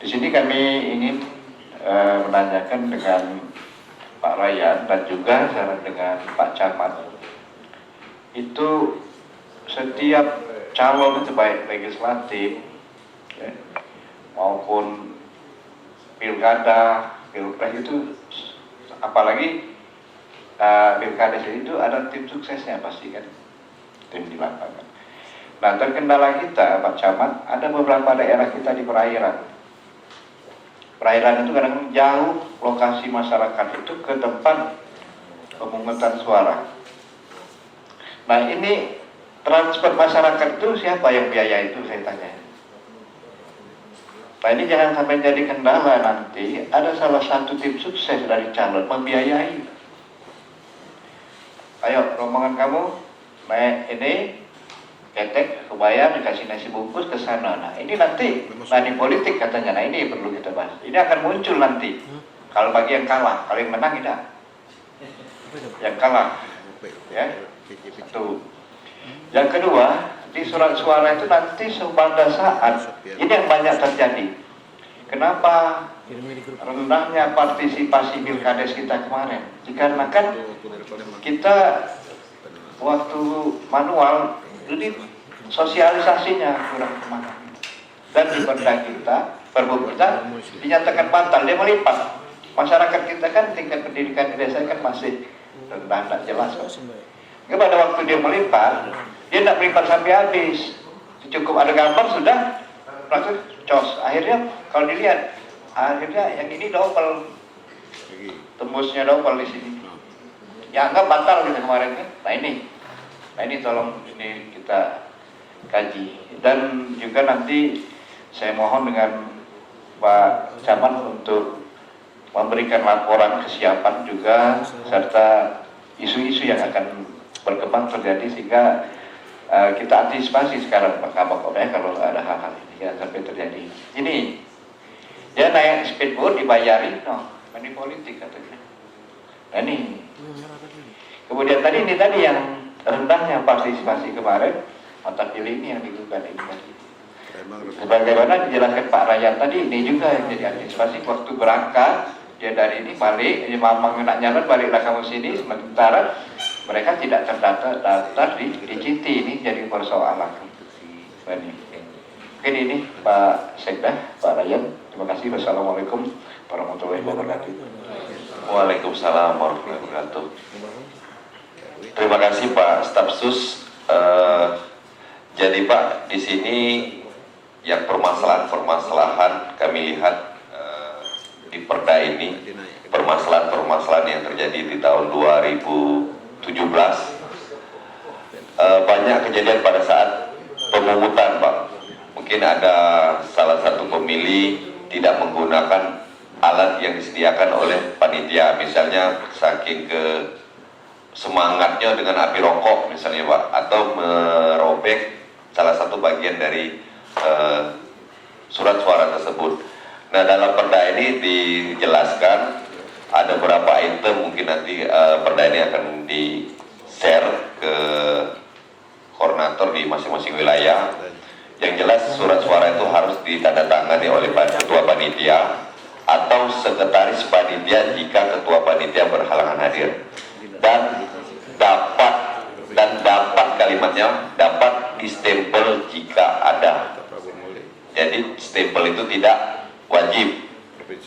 Di sini kami ingin menanyakan dengan Pak Ryan dan juga dengan Pak Camat. Itu setiap calon itu baik legislatif ya, maupun pilkada, pilpres itu apalagi pilkada itu ada tim suksesnya pasti kan, tim di lapangan. Nah terkendala kita Pak Camat, ada beberapa daerah kita di perairan. Perairan itu kadang jauh lokasi masyarakat itu ke tempat pemungutan suara. Nah ini transport masyarakat itu siapa yang biaya itu saya tanya. Nah ini jangan sampai jadi kendala nanti ada salah satu tim sukses dari calon membiayai. Ayo rombongan kamu naik ini ketek kebayar dikasih nasi bungkus ke sana. Nah ini nanti nadi politik katanya. Nah ini perlu kita bahas. Ini akan muncul nanti. Kalau bagi yang kalah, kalau yang menang tidak. Yang kalah, ya. Satu. Yang kedua, di surat suara itu nanti pada saat ini yang banyak terjadi. Kenapa rendahnya partisipasi pilkades kita kemarin? Dikarenakan kita waktu manual jadi sosialisasinya kurang kemana. Dan di perda kita, perbu kita dinyatakan batal, dia melipat. Masyarakat kita kan tingkat pendidikan di desa kan masih rendah, tidak jelas. Pada waktu dia melipat, dia tidak melipat sampai habis. Cukup ada gambar sudah langsung cos. Akhirnya kalau dilihat, akhirnya yang ini double, tembusnya double di sini. Ya anggap batal gitu kemarin kan. Nah ini tolong ini kita kaji. Dan juga nanti saya mohon dengan Pak Camat untuk memberikan laporan kesiapan juga serta isu-isu yang akan berkembang terjadi sehingga kita antisipasi sekarang Pak Kabak kalau ada hal-hal ini ya sampai terjadi. Ini dia naik speedboat dibayarin, ini politik katanya. Nah ini. Kemudian tadi yang rendahnya partisipasi kemarin, mata pilih ini yang digugat ini tadi. Sebagaimana dijelaskan Pak Ryan tadi, ini juga yang jadi antisipasi waktu berangkat dia dari ini balik, dia mamang nak jalan baliklah kamu sini, sementara mereka tidak terdaftar di CT, ini jadi persoalan. Mungkin ini Pak Sekda, Pak Ryan. Terima kasih. Wassalamualaikum warahmatullahi wabarakatuh. Waalaikumsalam warahmatullahi wabarakatuh. Terima kasih Pak Stafsus. Jadi Pak, di sini yang permasalahan kami lihat di perda ini, permasalahan yang terjadi di tahun 2017, banyak kejadian pada saat pemungutan Pak. Mungkin ada salah satu pemilih tidak menggunakan alat yang disediakan oleh panitia, misalnya saking ke semangatnya dengan api rokok misalnya Pak, atau merobek salah satu bagian dari surat suara tersebut. Nah, dalam perda ini dijelaskan ada beberapa item, mungkin nanti perda ini akan di-share ke koordinator di masing-masing wilayah. Yang jelas surat suara itu harus ditandatangani oleh ketua panitia atau sekretaris panitia jika ketua panitia berhalangan hadir, dan dapat kalimatnya dapat distempel jika ada. Jadi stempel itu tidak wajib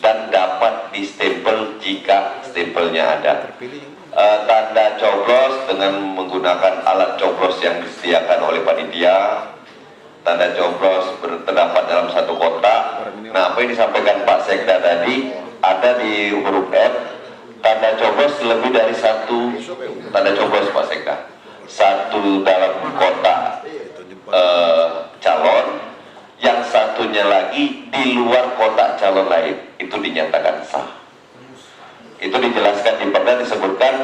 dan dapat distempel jika stempelnya ada. Tanda coblos dengan menggunakan alat coblos yang disediakan oleh panitia. Tanda coblos terdapat dalam satu kotak. Nah, apa yang disampaikan Pak Sekda tadi ada di huruf F. Tanda coblos lebih dari satu tanda coblos, Pak Sekda. Satu dalam kotak calon, yang satunya lagi di luar kotak calon lain, itu dinyatakan sah. Itu dijelaskan di perda, disebutkan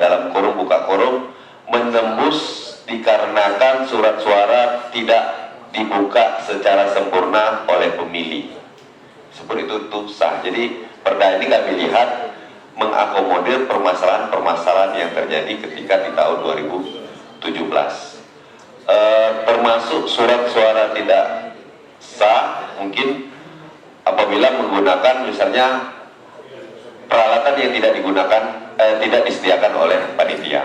dalam kurung buka kurung, menembus dikarenakan surat suara tidak dibuka secara sempurna oleh pemilih. Seperti itu sah. Jadi perda ini kami lihat mengakomodir permasalahan-permasalahan yang terjadi ketika di tahun 2017. Termasuk surat suara tidak sah mungkin apabila menggunakan misalnya peralatan yang tidak digunakan, tidak disediakan oleh panitia.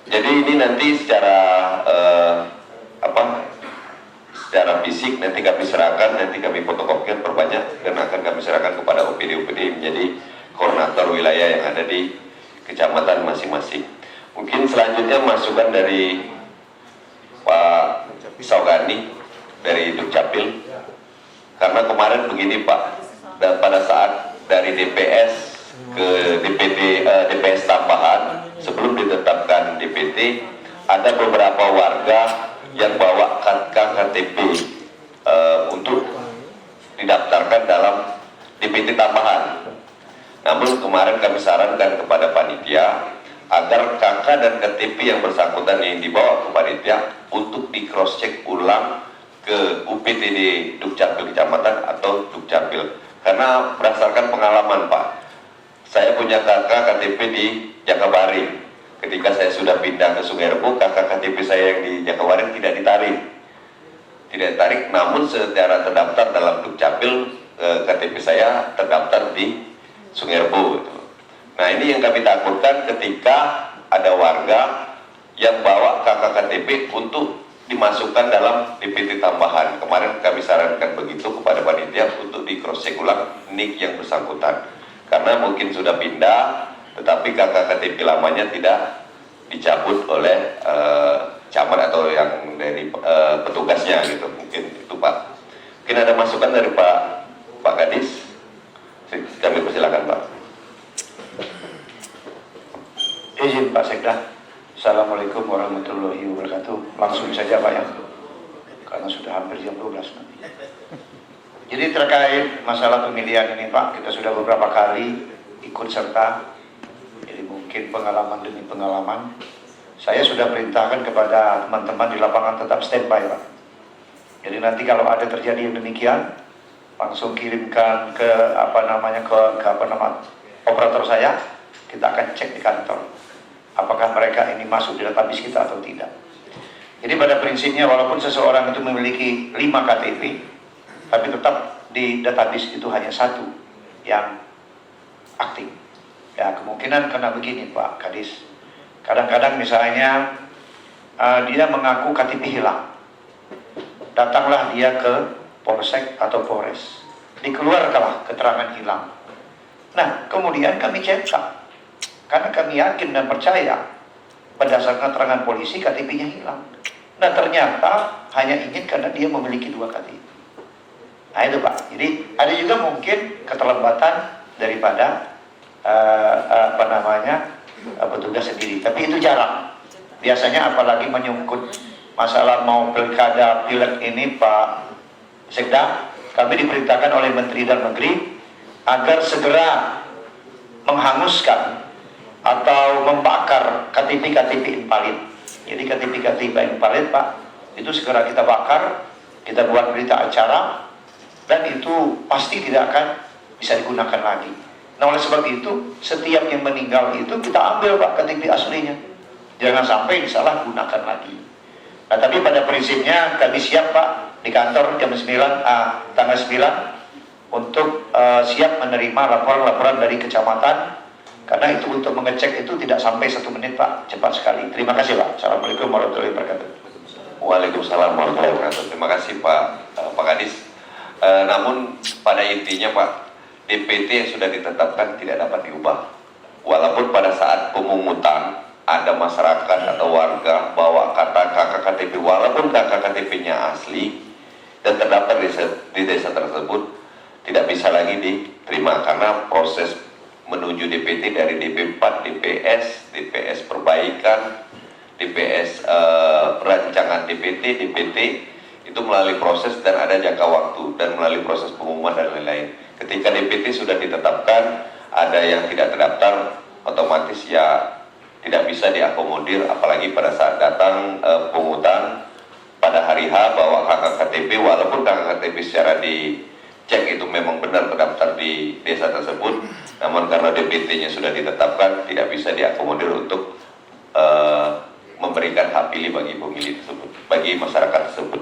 Jadi ini nanti secara secara fisik nanti kami serahkan, nanti kami fotokopikan perbanyak dan akan kami serahkan kepada OPD menjadi koordinator wilayah yang ada di kecamatan masing-masing. Mungkin selanjutnya masukan dari Pak Saugani dari Dukcapil, karena kemarin begini Pak, dan pada saat dari DPS ke DPS tambahan sebelum ditetapkan DPT, ada beberapa warga yang bawa KTP untuk didaftarkan dalam DPT tambahan. Namun kemarin kami sarankan kepada panitia agar KK dan KTP yang bersangkutan yang dibawa ke panitia untuk di cross check ulang ke UPTD Dukcapil Kecamatan atau Dukcapil, karena berdasarkan pengalaman Pak, saya punya kakak KTP di Jakabaring. Ketika saya sudah pindah ke Sungai Rebo, kakak KTP saya yang di Jakabaring tidak ditarik, namun secara terdaftar dalam Dukcapil, KTP saya terdaftar di Sungai Rebo. Nah, ini yang kami takutkan ketika ada warga yang bawa kakak KTP untuk dimasukkan dalam DPT tambahan. Kemarin kami sarankan begitu kepada panitia untuk di cross check ulang NIK yang bersangkutan, karena mungkin sudah pindah tetapi kakak KTP lamanya tidak dicabut oleh camat atau yang dari petugasnya gitu. Mungkin itu Pak. Mungkin ada masukan dari Pak Kadis. Kami persilakan Pak. Izin Pak Sekda. Assalamualaikum warahmatullahi wabarakatuh. Langsung saja Pak ya, karena sudah hampir jam 12 nanti. Jadi terkait masalah pemilihan ini Pak, kita sudah beberapa kali ikut serta. Jadi mungkin pengalaman demi pengalaman, saya sudah perintahkan kepada teman-teman di lapangan tetap standby Pak. Jadi nanti kalau ada terjadi yang demikian, langsung kirimkan ke operator saya, kita akan cek di kantor apakah mereka ini masuk di database kita atau tidak. Jadi pada prinsipnya walaupun seseorang itu memiliki 5 KTP, tapi tetap di database itu hanya 1 yang aktif. Ya kemungkinan karena begini Pak Kadis, kadang-kadang misalnya dia mengaku KTP hilang, datanglah dia ke Polsek atau Polres, dikeluarkanlah keterangan hilang. Nah kemudian kami cetak, karena kami yakin dan percaya berdasarkan keterangan polisi KTP-nya hilang. Nah ternyata hanya ingin karena dia memiliki 2 KTP. Nah itu Pak, jadi ada juga mungkin keterlambatan daripada petugas sendiri, tapi itu jarang. Biasanya apalagi menyangkut masalah mau pilkada pileg ini Pak Sekda, kami diperintahkan oleh Menteri Dalam Negeri agar segera menghanguskan atau membakar KTP-KTP invalid. Jadi KTP-KTP invalid Pak itu segera kita bakar, kita buat berita acara, dan itu pasti tidak akan bisa digunakan lagi. Nah, oleh sebab itu, setiap yang meninggal itu kita ambil Pak KTP aslinya. Jangan sampai disalahgunakan lagi. Nah, tapi pada prinsipnya kami siap Pak di kantor jam 9, tanggal 9 untuk siap menerima laporan-laporan dari kecamatan, karena itu untuk mengecek itu tidak sampai 1 menit Pak, cepat sekali. Terima kasih Pak. Assalamualaikum warahmatullahi wabarakatuh. Waalaikumsalam warahmatullahi wabarakatuh. Terima kasih Pak Kadis. Namun pada intinya Pak, DPT yang sudah ditetapkan tidak dapat diubah. Walaupun pada saat pemungutan ada masyarakat atau warga bawa KK KTP, walaupun KK KTP-nya asli dan terdaftar di desa tersebut, tidak bisa lagi diterima karena proses menuju DPT dari DP4, DPS perbaikan, DPS rancangan DPT, DPT itu melalui proses dan ada jangka waktu dan melalui proses pengumuman dan lain-lain. Ketika DPT sudah ditetapkan, ada yang tidak terdaftar, otomatis ya tidak bisa diakomodir, apalagi pada saat datang pungutan pada hari H bawa KKKTP, walaupun KKKTP secara dicek itu memang benar terdaftar di desa tersebut, namun karena DPT-nya sudah ditetapkan tidak bisa diakomodir untuk memberikan hak pilih bagi pemilih tersebut, bagi masyarakat tersebut.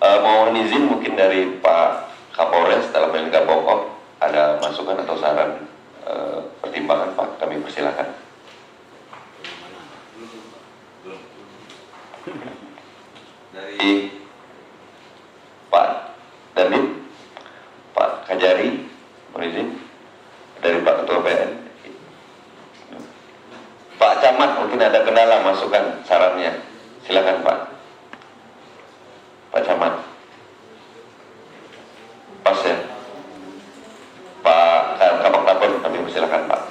Mohon izin mungkin dari Pak Kapolres dalam melengkapi pokok ada masukan atau saran pertimbangan Pak, kami persilakan. Dari Pak Dandim, Pak Kajari, mohon izin. Dari Pak Ketua PN, Pak Camat mungkin ada kendala masukan sarannya, silakan Pak. Pak Camat, pas ya. Pak Kabak Tapur, kami persilakan Pak.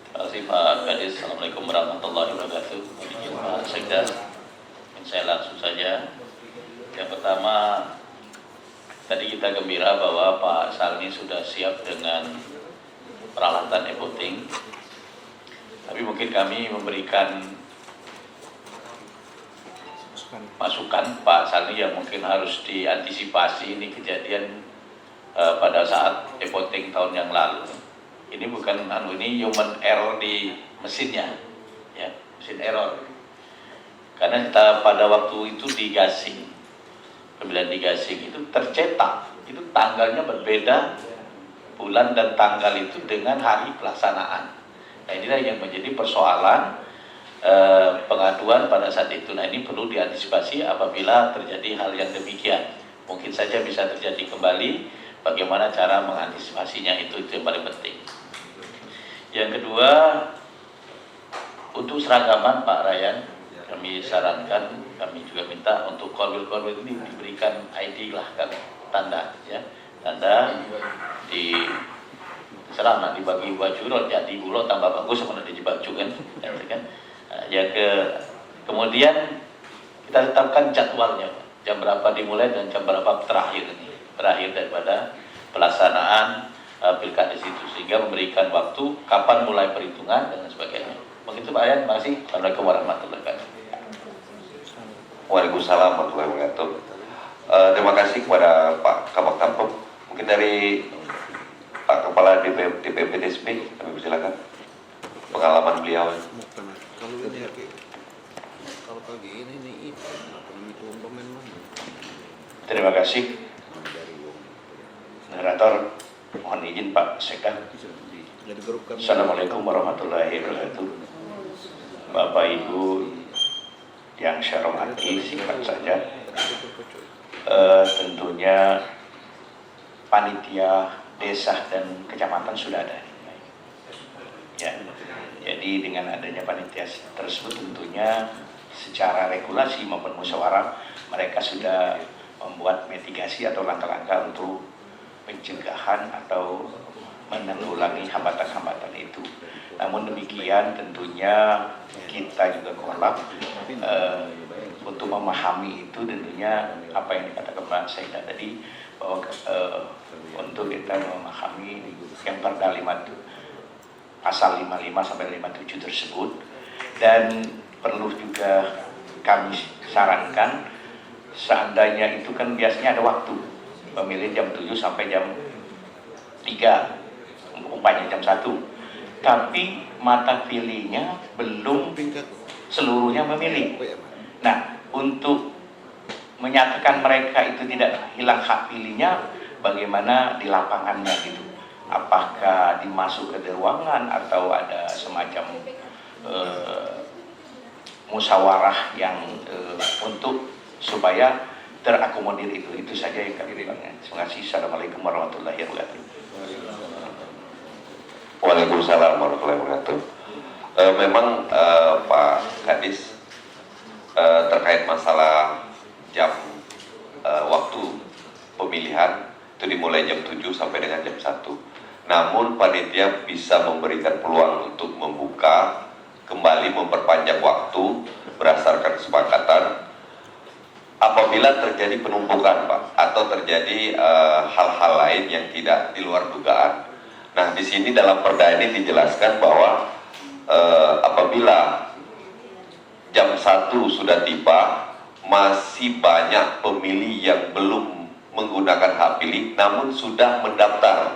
Terima kasih Pak Kadis. Assalamualaikum warahmatullahi wabarakatuh. Izin Pak Sekda, saya langsung saja. Yang pertama, tadi kita gembira bahwa Pak Salmi sudah siap dengan peralatan e-voting. Tapi mungkin kami memberikan masukan Pak Salmi yang mungkin harus diantisipasi. Ini kejadian pada saat e-voting tahun yang lalu. Ini bukan ini human error di mesinnya, ya, mesin error. Karena kita pada waktu itu di gasing, pemilihan di gasing itu tercetak, itu tanggalnya berbeda, bulan dan tanggal itu dengan hari pelaksanaan. Nah, inilah yang menjadi persoalan pengaduan pada saat itu. Nah, ini perlu diantisipasi apabila terjadi hal yang demikian. Mungkin saja bisa terjadi kembali. Bagaimana cara mengantisipasinya, itu yang paling penting. Yang kedua, untuk seragaman Pak Ryan, kami sarankan, kami juga minta untuk korwil-korwil ini diberikan ID lah, kan, tanda, ya, tanda di serana dibagi baju, jadi bulo tambah bagus mana di baju kan, kan. Kemudian kita tetapkan jadwalnya, jam berapa dimulai dan jam berapa terakhir daripada pelaksanaan pilkada itu, sehingga memberikan waktu kapan mulai perhitungan dan sebagainya. Begitu Pak Ayan, terima kasih. Assalamualaikum warahmatullahi wabarakatuh. Waalaikumsalam warahmatullahi wabarakatuh. Terima kasih kepada Pak Kabak Tampuk. Mungkin dari Pak Kepala DPP DSP, kami persilakan pengalaman beliau. Kalau pagi ini nih Terima kasih moderator. Mohon izin Pak Sekda. Assalamualaikum warahmatullahi wabarakatuh. Bapak Ibu yang saya hormati, singkat saja. Tentunya panitia desa dan kecamatan sudah ada. Ya. Jadi dengan adanya panitia tersebut tentunya secara regulasi maupun musyawarah mereka sudah membuat mitigasi atau langkah-langkah untuk pencegahan atau menanggulangi hambatan-hambatan itu. Namun demikian tentunya kita juga kolab untuk memahami itu, tentunya apa yang dikatakan Pak Sekda tadi bahwa untuk kita memahami yang Perda 5 pasal 55 sampai 57 tersebut. Dan perlu juga kami sarankan, seandainya itu kan biasanya ada waktu pemilih jam 7 sampai jam 3, umpamanya jam 1, tapi mata pilihnya belum seluruhnya memilih. Nah, untuk menyatakan mereka itu tidak hilang hak pilihnya, bagaimana di lapangannya gitu? Apakah dimasuk ke ruangan atau ada semacam musyawarah yang untuk supaya terakomodir itu saja yang kami bilangnya. Terima kasih. Assalamualaikum warahmatullahi wabarakatuh. Waalaikumsalam warahmatullahi wabarakatuh. Memang Pak Kadis, terkait masalah jam waktu pemilihan itu dimulai jam 7 sampai dengan jam 1. Namun panitia bisa memberikan peluang untuk membuka kembali, memperpanjang waktu berdasarkan kesepakatan apabila terjadi penumpukan, Pak, atau terjadi hal-hal lain yang tidak di luar dugaan. Nah, di sini dalam perda ini dijelaskan bahwa apabila jam 1 sudah tiba, masih banyak pemilih yang belum menggunakan hak pilih, namun sudah mendaftar,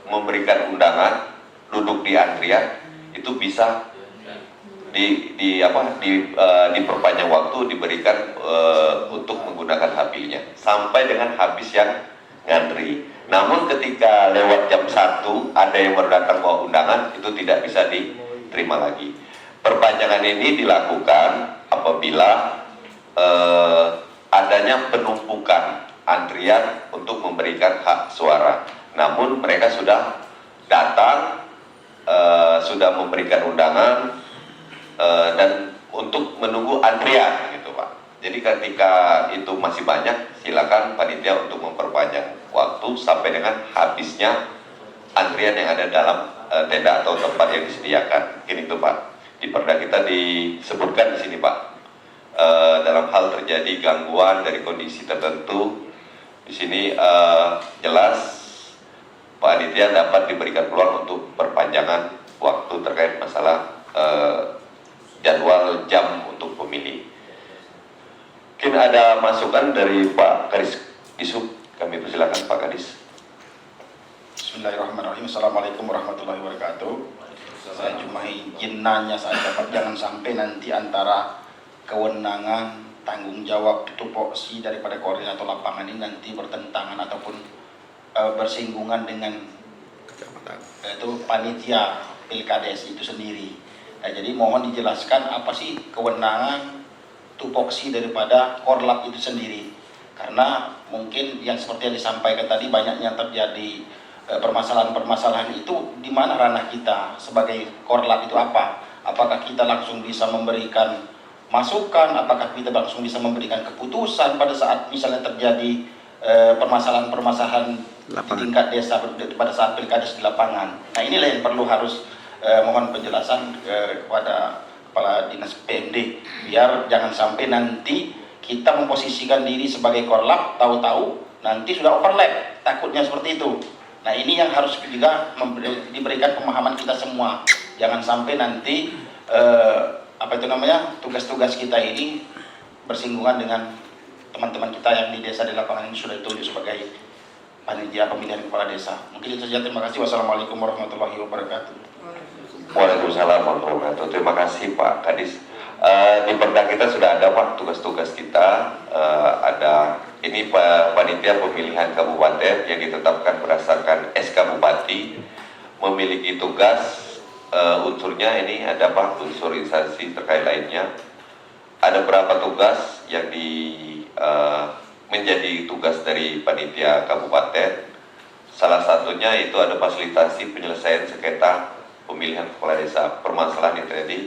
memberikan undangan, duduk di antrian, itu bisa diperpanjang waktu, diberikan untuk menggunakan hak pilihnya sampai dengan habis yang ngantri. Namun ketika lewat jam 1 ada yang baru datang bawa undangan, itu tidak bisa diterima lagi. Perpanjangan ini dilakukan apabila adanya penumpukan antrian untuk memberikan hak suara. Namun mereka sudah datang, sudah memberikan undangan, dan untuk menunggu antrian gitu, Pak. Jadi ketika itu masih banyak, silakan panitia untuk memperpanjang waktu sampai dengan habisnya antrian yang ada dalam tenda atau tempat yang disediakan. Mungkin itu, Pak. Di perda kita disebutkan di sini, Pak, dalam hal terjadi gangguan dari kondisi tertentu, di sini jelas panitia dapat diberikan peluang untuk perpanjangan waktu terkait masalah jadwal jam untuk pemilih. Mungkin ada masukan dari Pak Kadis Disub, kami persilakan Pak Kadis. Bismillahirrahmanirrahim. Assalamualaikum warahmatullahi wabarakatuh. Saya cuma izin nanya saja, Pak, jangan sampai nanti antara kewenangan, tanggung jawab, tupoksi daripada koordinator lapangan ini nanti bertentangan ataupun bersinggungan dengan itu panitia Pilkades itu sendiri. Nah, jadi mohon dijelaskan apa sih kewenangan tupoksi daripada korlap itu sendiri, karena mungkin yang seperti yang disampaikan tadi banyaknya terjadi permasalahan-permasalahan itu di mana ranah kita sebagai korlap itu apa? Apakah kita langsung bisa memberikan masukan? Apakah kita langsung bisa memberikan keputusan pada saat misalnya terjadi permasalahan-permasalahan di tingkat desa pada saat pilkades di lapangan? Nah, inilah yang perlu harus mohon penjelasan kepada Kepala Dinas PMD, biar jangan sampai nanti kita memposisikan diri sebagai korlap, tahu-tahu nanti sudah overlap, takutnya seperti itu. Nah, ini yang harus juga diberikan pemahaman kita semua, jangan sampai nanti tugas-tugas kita ini bersinggungan dengan teman-teman kita yang di desa di lapangan ini sudah ditunjuk sebagai panitia pemilihan kepala desa. Mungkin itu saja, terima kasih. Wassalamualaikum warahmatullahi wabarakatuh. Waalaikumsalam warahmatullahi wabarakatuh. Terima kasih Pak Kadis. Di perda kita sudah ada, Pak, tugas-tugas kita. Ada ini panitia pemilihan kabupaten yang ditetapkan berdasarkan SK Bupati, memiliki tugas unsurnya ini ada, Pak, unsur instansi terkait lainnya. Ada berapa tugas yang menjadi tugas dari panitia kabupaten. Salah satunya itu ada fasilitasi penyelesaian sengketa pemilihan kepala desa, permasalahan yang terjadi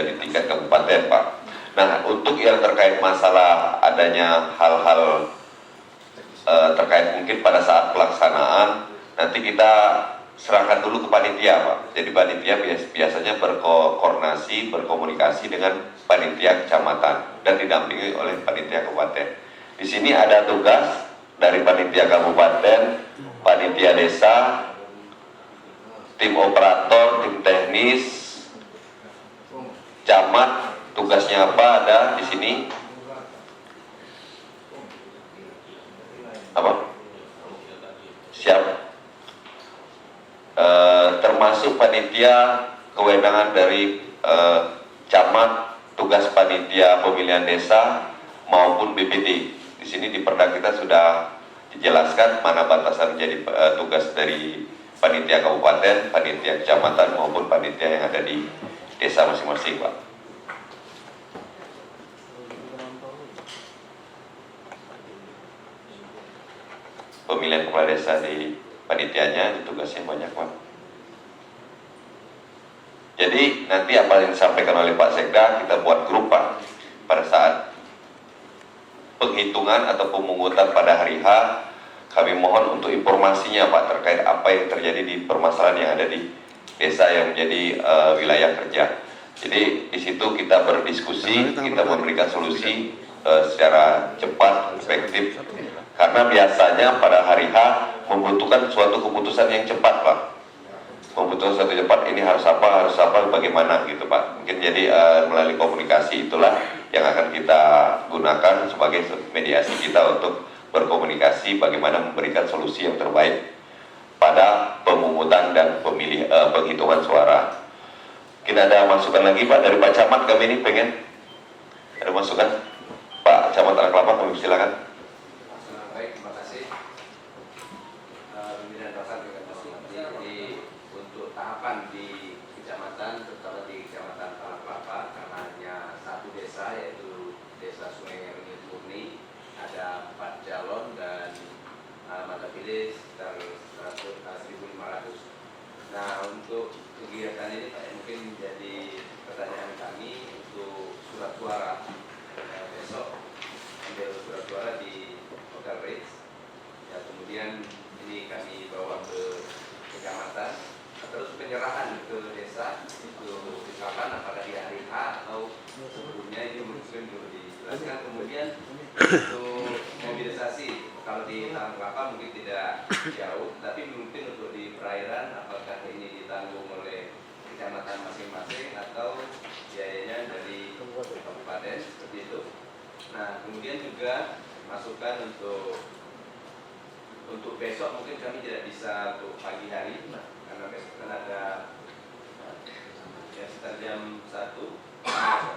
di tingkat kabupaten, Pak. Nah, untuk yang terkait masalah adanya hal-hal terkait mungkin pada saat pelaksanaan, nanti kita serahkan dulu ke panitia, Pak. Jadi panitia biasanya berkoordinasi, berkomunikasi dengan panitia kecamatan dan didampingi oleh panitia kabupaten. Di sini ada tugas dari panitia kabupaten, panitia desa, tim operator, tim teknis, camat, tugasnya apa ada di sini? Apa? Siap. Termasuk panitia kewenangan dari camat, tugas panitia pemilihan desa maupun BPT. Di sini di Perda kita sudah dijelaskan mana batasan menjadi tugas dari panitia kabupaten, panitia kecamatan maupun panitia yang ada di desa masing-masing, Pak. Pemilihan kepala desa di panitianya, di tugasnya banyak, Pak. Jadi nanti apa yang disampaikan oleh Pak Sekda kita buat grup, Pak, pada saat penghitungan atau pemungutan pada hari H. Kami mohon untuk informasinya, Pak, terkait apa yang terjadi di permasalahan yang ada di desa yang menjadi wilayah kerja. Jadi di situ kita berdiskusi, kita memberikan solusi secara cepat, efektif. Karena biasanya pada hari H membutuhkan suatu keputusan yang cepat, Pak. Membutuhkan suatu cepat, ini harus apa, bagaimana gitu, Pak. Mungkin jadi melalui komunikasi itulah yang akan kita gunakan sebagai mediasi kita untuk berkomunikasi bagaimana memberikan solusi yang terbaik pada pemungutan dan penghitungan suara. Mungkin ada masukan lagi, Pak, dari Pak Camat. Kami ini pengen ada masukan, Pak Camat Anak Kelapa, kami silakan. Baik, terima kasih. Pimpinan pasar juga masih. Jadi untuk tahapan di kecamatan, terutama di kecamatan Anak Kelapa, karena hanya satu desa yaitu Desa Sungai Ringin Murni, ada 4 calon dan mata pilih sekitar 1.500. Nah, untuk kegiatan ini Pak, mungkin menjadi pertanyaan kami untuk surat suara besok, ambil surat suara di Hotel Ritz. Ya, kemudian ini kami bawa ke kecamatan, terus penyerahan ke desa itu kapan, apakah di hari H atau sebelumnya, ini mungkin perlu dijelaskan. Kemudian untuk mobilisasi, kalau di Talang Kelapa mungkin tidak jauh, tapi mungkin untuk di perairan apakah ini ditanggung oleh kecamatan masing-masing atau biayanya dari kabupaten, seperti itu. Nah, kemudian juga masukan untuk besok mungkin kami tidak bisa untuk pagi hari, karena besok kan ada ya sekitar jam 1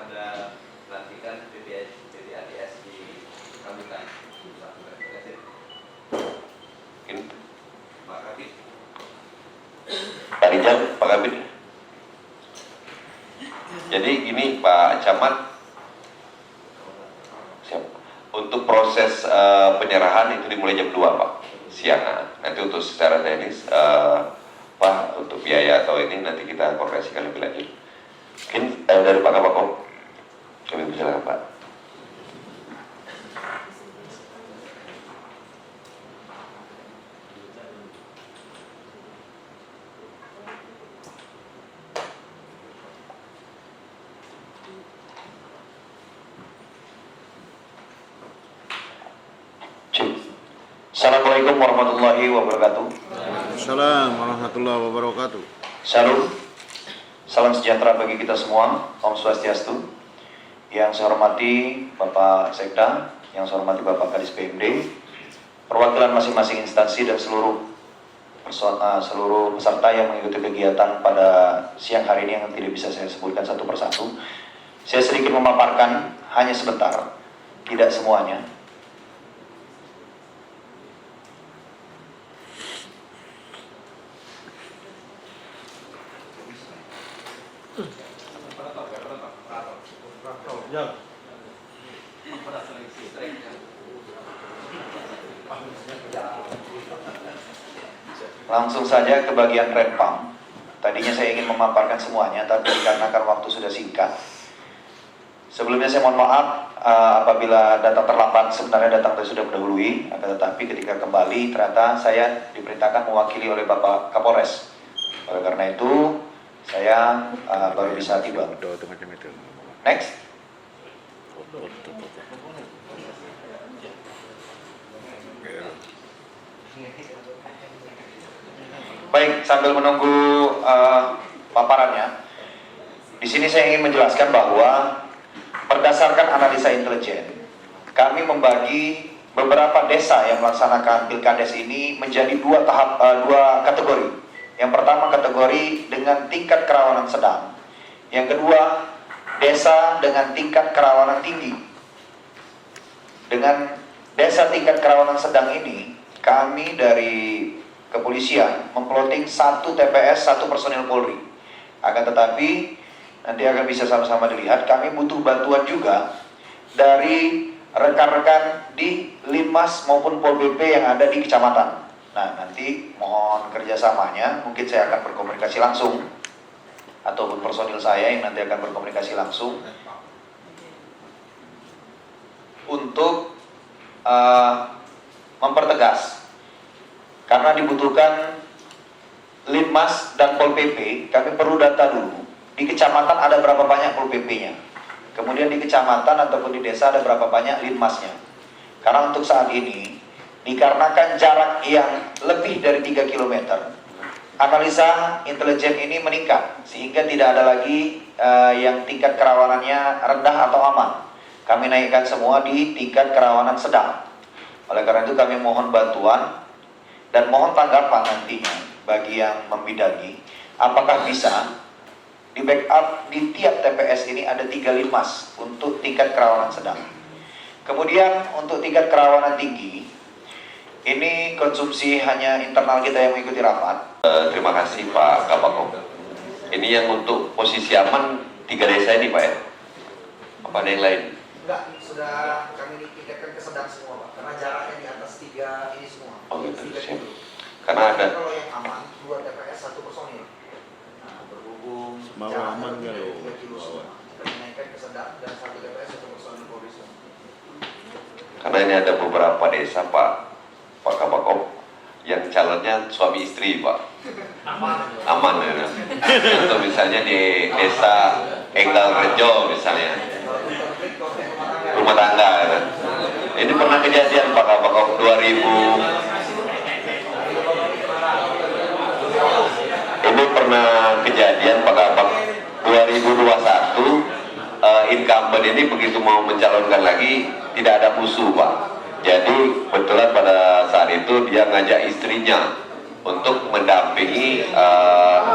ada pelantikan PPADS di Rambutan. Pak Kabit. Pak Rijal, Pak Kabit. Jadi ini Pak Camat, siap. Untuk proses penyerahan itu dimulai jam 2, Pak, siang. Nanti untuk secara teknis Pak, untuk biaya atau ini nanti kita koordinasikan lebih lanjut. Mungkin dari Pak Kabako, kami persilakan, Pak. Assalamualaikum warahmatullahi wabarakatuh. Assalamualaikum warahmatullahi wabarakatuh. Salam, salam sejahtera bagi kita semua. Om Swastiastu. Yang saya hormati Bapak Sekda, yang saya hormati Bapak Kadis PMD, perwakilan masing-masing instansi dan seluruh peserta yang mengikuti kegiatan pada siang hari ini yang tidak bisa saya sebutkan satu persatu. Saya sedikit memaparkan hanya sebentar, tidak semuanya. Langsung saja ke bagian Rempang. Tadinya saya ingin memaparkan semuanya, tapi dikarenakan waktu sudah singkat. Sebelumnya saya mohon maaf apabila datang terlambat. Sebenarnya datang tadi sudah mendahului, akan tetapi ketika kembali ternyata saya diperintahkan mewakili oleh Bapak Kapolres. Oleh karena itu saya baru bisa tiba. Next. Baik, sambil menunggu paparannya, di sini saya ingin menjelaskan bahwa berdasarkan analisa intelijen, kami membagi beberapa desa yang melaksanakan Pilkades ini menjadi dua kategori. Yang pertama kategori dengan tingkat kerawanan sedang. Yang kedua, desa dengan tingkat kerawanan tinggi. Dengan desa tingkat kerawanan sedang ini, kami dari kepolisian memploting 1 TPS 1 personil Polri. Akan tetapi nanti akan bisa sama-sama dilihat, kami butuh bantuan juga dari rekan-rekan di Linmas maupun Pol PP yang ada di kecamatan. Nah, nanti mohon kerjasamanya, mungkin saya akan berkomunikasi langsung, ataupun personil saya yang nanti akan berkomunikasi langsung untuk mempertegas, karena dibutuhkan Linmas dan Pol PP. Kami perlu data dulu, di kecamatan ada berapa banyak Pol PP-nya, kemudian di kecamatan ataupun di desa ada berapa banyak Linmasnya. Karena untuk saat ini, dikarenakan jarak yang lebih dari 3 km, analisa intelijen ini meningkat, sehingga tidak ada lagi yang tingkat kerawanannya rendah atau aman. Kami naikkan semua di tingkat kerawanan sedang. Oleh karena itu kami mohon bantuan dan mohon tanggapan nantinya bagi yang membidangi, apakah bisa di backup di tiap TPS ini ada 3 Linmas untuk tingkat kerawanan sedang. Kemudian untuk tingkat kerawanan tinggi, ini konsumsi hanya internal kita yang mengikuti rapat. Terima kasih Pak Kabako. Ini yang untuk posisi aman 3 desa ini Pak ya? Apa ada yang lain? Enggak, sudah kami tingkatkan ke sedang semua Pak, karena jaraknya di atas 3 ini semua. Oh gitu, 3 siap. kilo. Karena ada Kalau yang aman, 2 TPS 1 personil. Nah, berhubung Mau jaraknya aman lebih nggak dari lo? 3 kilo semua. Kami naikkan ke sedang dan 1 TPS 1 personil Polri semua. karena ini ada beberapa desa Pak Kabako yang calonnya suami istri Pak. Aman ya. Contoh misalnya di desa Enggal Rejo misalnya, rumah tangga ya. Ini pernah kejadian Pak Kabako 2000. Ini pernah kejadian Pak Kabak 2021, incumbent ini begitu mau mencalonkan lagi tidak ada musuh Pak. Jadi kebetulan pada saat itu dia ngajak istrinya untuk mendampingi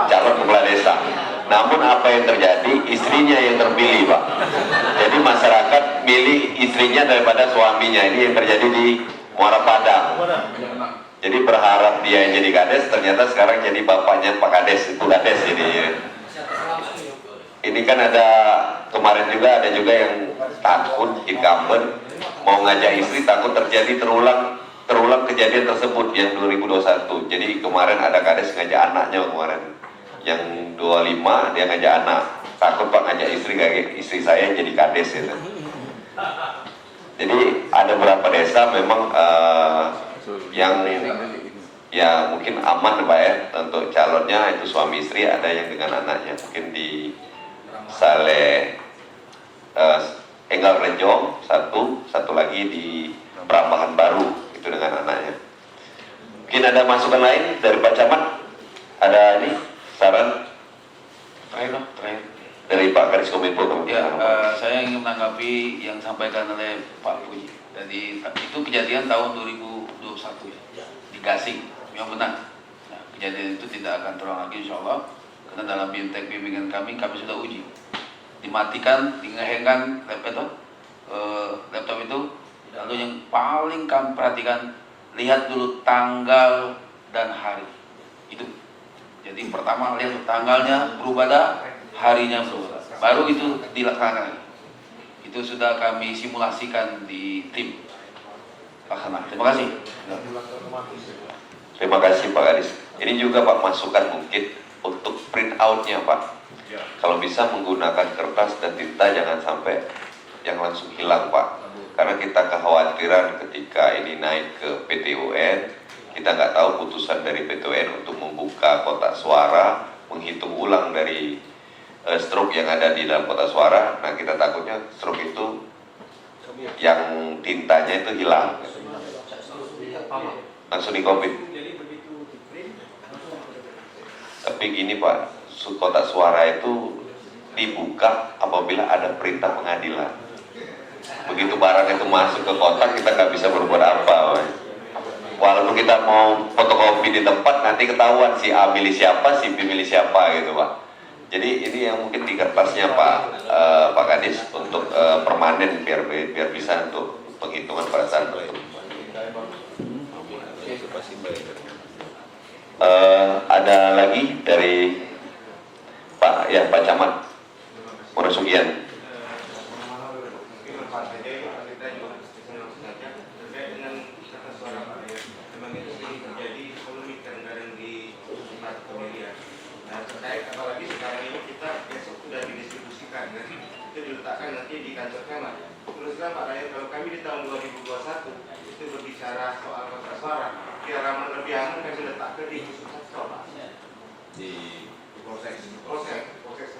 calon kepala desa. Namun apa yang terjadi, istrinya yang terpilih Pak. Jadi masyarakat milih istrinya daripada suaminya. Ini yang terjadi di Muara Padang. Jadi berharap dia yang jadi kades, ternyata sekarang jadi bapaknya Pak Kades, Ibu Kades ini ya. Ini kan ada, kemarin juga ada juga yang takut incumbent mau ngajak istri, takut terjadi terulang kejadian tersebut yang 2021. Jadi kemarin ada kades ngajak anaknya kemarin, yang 25 dia ngajak anak, takut Pak ngajak istri, kayak istri saya jadi kades gitu. Jadi ada beberapa desa memang yang ya mungkin aman Pak ya untuk calonnya itu suami istri, ada yang dengan anaknya, mungkin di Saleh Enggal Rejo satu lagi di Perambahan Baru itu dengan anaknya. Mungkin ada masukan lain dari Pak Camat, ada ini saran Terakhir. dari Pak Kadis Kominfo. Ya, saya ingin menanggapi yang disampaikan oleh Pak Puji. Jadi itu kejadian tahun 2021 ya, di Gasing. Memang benar. Nah, kejadian itu tidak akan terulang lagi insya Allah. Karena dalam BIMTEK bimbingan kami sudah uji. Dimatikan, dingehengkan laptop itu. Lalu yang paling kami perhatikan, lihat dulu tanggal dan hari. Itu. Jadi pertama lihat tanggalnya berubah dah, harinya berubah. Baru itu dilaksanakan lagi. Itu sudah kami simulasikan di tim laksana. Terima kasih. Terima kasih Pak Kadis. Ini juga Pak masukan mungkin untuk print outnya Pak. Kalau bisa menggunakan kertas dan tinta, jangan sampai yang langsung hilang Pak. Karena kita kekhawatiran ketika ini naik ke PTUN, kita nggak tahu putusan dari PTUN untuk membuka kotak suara, menghitung ulang dari stroke yang ada di dalam kotak suara. Nah kita takutnya stroke itu yang tintanya itu hilang, langsung di copy. Tapi gini Pak, kotak suara itu dibuka apabila ada perintah pengadilan. Begitu barang itu masuk ke kotak, kita nggak bisa berbuat apa. Pak. Walaupun kita mau fotokopi di tempat, nanti ketahuan si A milih siapa, si B milih siapa gitu Pak. Jadi ini yang mungkin di kertasnya Pak Kadis untuk permanen biar bisa untuk penghitungan pada saat itu. Ada lagi dari Pak Camat Monasugian. Apalagi sekarang ini kita besok sudah didistribusikan, itu diletakkan nanti di kantor camat. Terus terang Pak Rakyat, kalau kami di tahun 2021 itu berbicara soal kotak suara, biar aman lebih aman kami letakkan di khusus Pak, di proses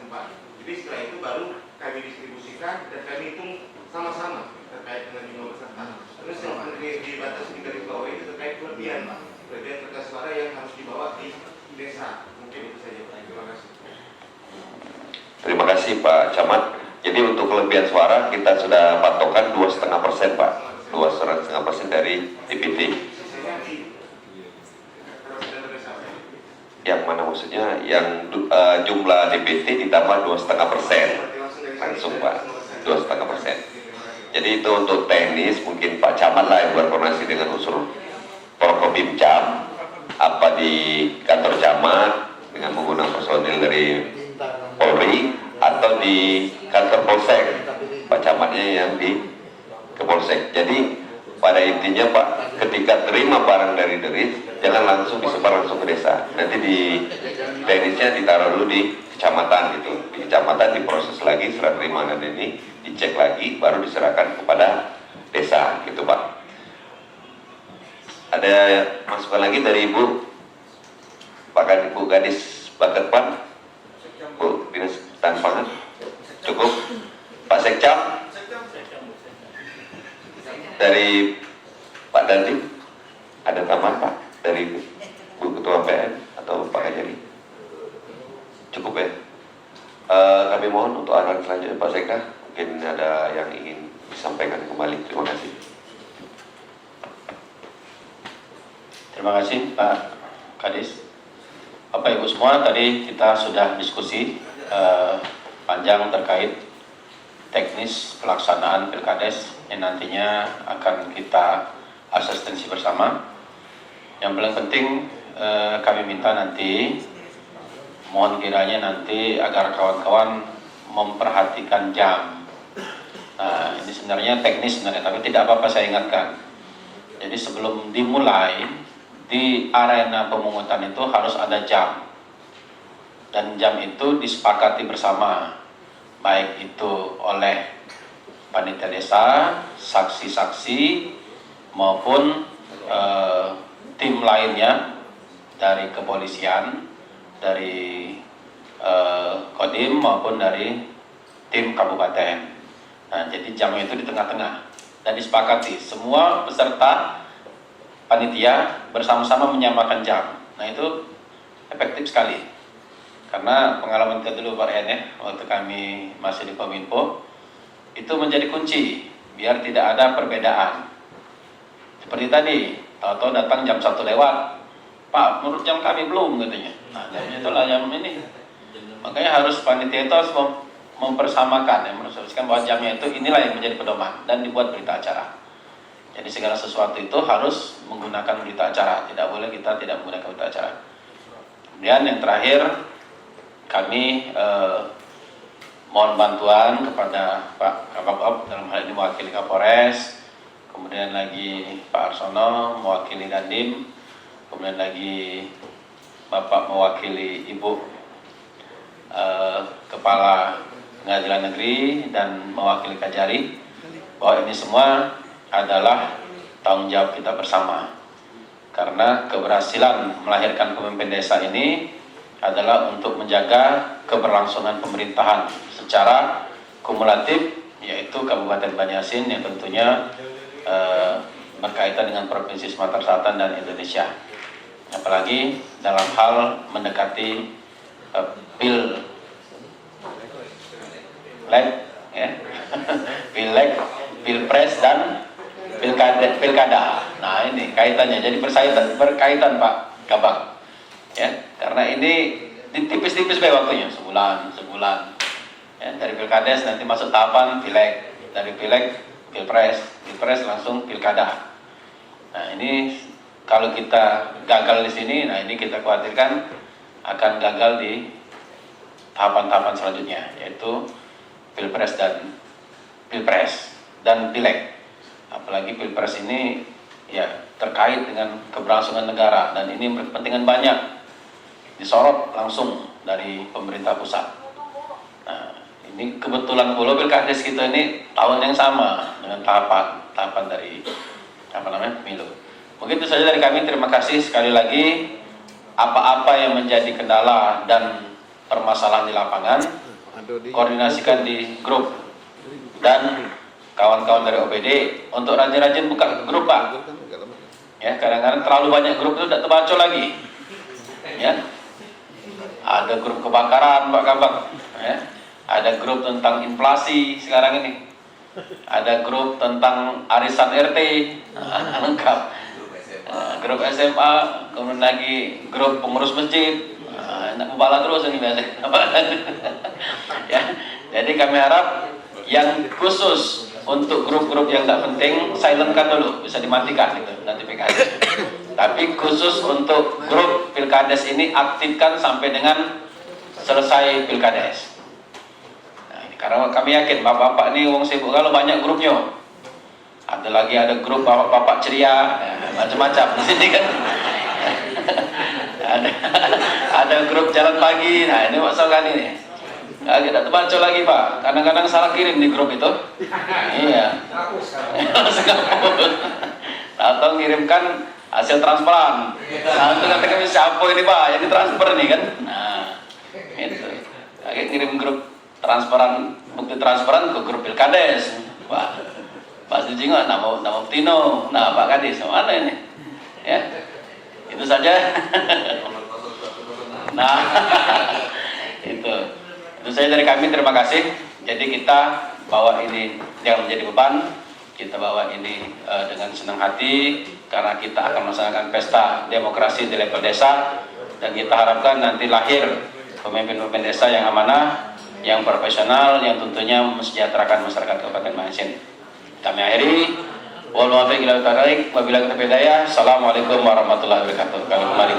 tempat. Jadi setelah itu baru kami distribusikan dan kami hitung sama-sama terkait dengan jumlah peserta. Terus yang dibatasi di garis bawah itu terkait kelebihan Pak, kelebihan kertas suara yang harus dibawa di desa. Mungkin itu saja Pak. Terima kasih. Terima kasih Pak Camat. Jadi untuk kelebihan suara kita sudah patokan 2,5% Pak, 2,5% dari DPT. Yang mana maksudnya? Yang jumlah DPT ditambah 2,5% langsung Pak, 2,5%. Jadi itu untuk teknis mungkin Pak Camat lah yang berkoordinasi dengan unsur Prokopimcam apa di kantor camat dengan menggunakan personil dari Polri atau di kantor Polsek, Pak Camatnya yang di Kepolsek. Jadi pada intinya Pak, ketika terima barang dari Derit, jangan langsung disebar langsung ke desa. Nanti di teknisnya ditaruh dulu di kecamatan gitu. Di kecamatan diproses lagi serah terima dan ini dicek lagi, baru diserahkan kepada desa gitu Pak. Ada masukan lagi dari Ibu Pak Gadis Baketpan, Bu Dinas Ketahanan Pangan, cukup. Pak Sekcam dari Pak Dandim, ada tambahan Pak dari Bu Ketua PN atau Pak Kajari, cukup ya. Kami mohon untuk arahan selanjutnya Pak Sekda, mungkin ada yang ingin disampaikan kembali. Terima kasih. Terima kasih Pak Kadis. Bapak Ibu semua, tadi kita sudah diskusi panjang terkait teknis pelaksanaan Pilkades yang nantinya akan kita asistensi bersama. Yang paling penting kami minta nanti, mohon kiranya nanti agar kawan-kawan memperhatikan jam. Nah, ini sebenarnya teknis sebenarnya, tapi tidak apa-apa saya ingatkan. Jadi sebelum dimulai di arena pemungutan itu harus ada jam, dan jam itu disepakati bersama, baik itu oleh panitia desa, saksi-saksi maupun tim lainnya dari kepolisian, dari Kodim maupun dari tim kabupaten. Nah, jadi jam itu di tengah-tengah dan disepakati semua peserta panitia bersama-sama menyamakan jam. Nah, itu efektif sekali. Karena pengalaman kita dulu Pak Rian ya, waktu kami masih di Kominfo, itu menjadi kunci biar tidak ada perbedaan. Seperti tadi, tahu-tahu datang jam 1 lewat, Pak, menurut jam kami belum katanya. Nah, jamnya itulah jam ini. Makanya harus panitia itu harus mempersamakan, menunjukkan bahwa jamnya itu inilah yang menjadi pedoman dan dibuat berita acara. Jadi segala sesuatu itu harus menggunakan berita acara, tidak boleh kita tidak menggunakan berita acara. Kemudian yang terakhir, kami mohon bantuan kepada Pak Kabab dalam hal ini mewakili Kapolres, kemudian lagi Pak Arsono mewakili Dandim, kemudian lagi Bapak mewakili Ibu Kepala Pengadilan Negeri dan mewakili Kajari, bahwa ini semua adalah tanggung jawab kita bersama, karena keberhasilan melahirkan pemimpin desa ini adalah untuk menjaga keberlangsungan pemerintahan secara kumulatif, yaitu Kabupaten Banjarmasin yang tentunya berkaitan dengan Provinsi Sumatera Selatan dan Indonesia, apalagi dalam hal mendekati pilek, ya, pilek, pilpres dan pilkada. Nah ini kaitannya, jadi berkaitan Pak Gabang, ya, karena ini tipis-tipis waktunya, sebulan, ya, dari pilkades nanti masuk tahapan pilek, dari pilek pilpres langsung pilkada. Nah ini kalau kita gagal di sini, nah ini kita khawatirkan akan gagal di tahapan-tahapan selanjutnya, yaitu pilpres dan pilek. Apalagi pilpres ini ya terkait dengan keberlangsungan negara, dan ini berkepentingan banyak, disorot langsung dari pemerintah pusat. Nah, ini kebetulan pula pilkades kita ini tahun yang sama dengan tahapan dari pemilu. Begitu saja dari kami, terima kasih sekali lagi. Apa-apa yang menjadi kendala dan permasalahan di lapangan, koordinasikan di grup, dan kawan-kawan dari OPD untuk rajin-rajin buka grup Pak. Ya, kadang-kadang terlalu banyak grup itu tidak terbaca lagi. Ya, ada grup kebakaran Pak Gabang, ya. Ada grup tentang inflasi sekarang ini, ada grup tentang arisan RT, lengkap. Grup SMA, kemudian lagi grup pengurus masjid, nak membala terus ini biasa. Ya, jadi kami harap yang khusus untuk grup-grup yang tak penting silentkan dulu, bisa dimatikan gitu notifikasi. Tapi khusus untuk grup pilkades ini aktifkan sampai dengan selesai pilkades. Nah, ini karena kami yakin bapak-bapak ini wong sibuk kalau banyak grupnya. Ada grup bapak-bapak ceria, macam-macam di sini kan. ada grup jalan pagi. Nah ini masalah ini. Tidak terbaca lagi Pak. Kadang-kadang salah kirim di grup itu. Iya. Atau ngirimkan hasil transferan. Nah itu kata kami siapa ini Pak yang ditransfer nih kan. Nah itu. Ngirim grup transferan, bukti transferan ke grup pilkades. Pak Suji nggak nama Tino, nah Pak Kadis mana ini? Ya, itu saja. Nah, itu saja dari kami. Terima kasih. Jadi kita bawa ini jangan menjadi beban. Kita bawa ini dengan senang hati karena kita akan melaksanakan pesta demokrasi di level desa, dan kita harapkan nanti lahir pemimpin-pemimpin desa yang amanah, yang profesional, yang tentunya mensejahterakan masyarakat Kabupaten Mahasin. Kami akhiri. Wabillahi taufiq wal hidayah. Assalamualaikum warahmatullahi wabarakatuh. Kami kembali.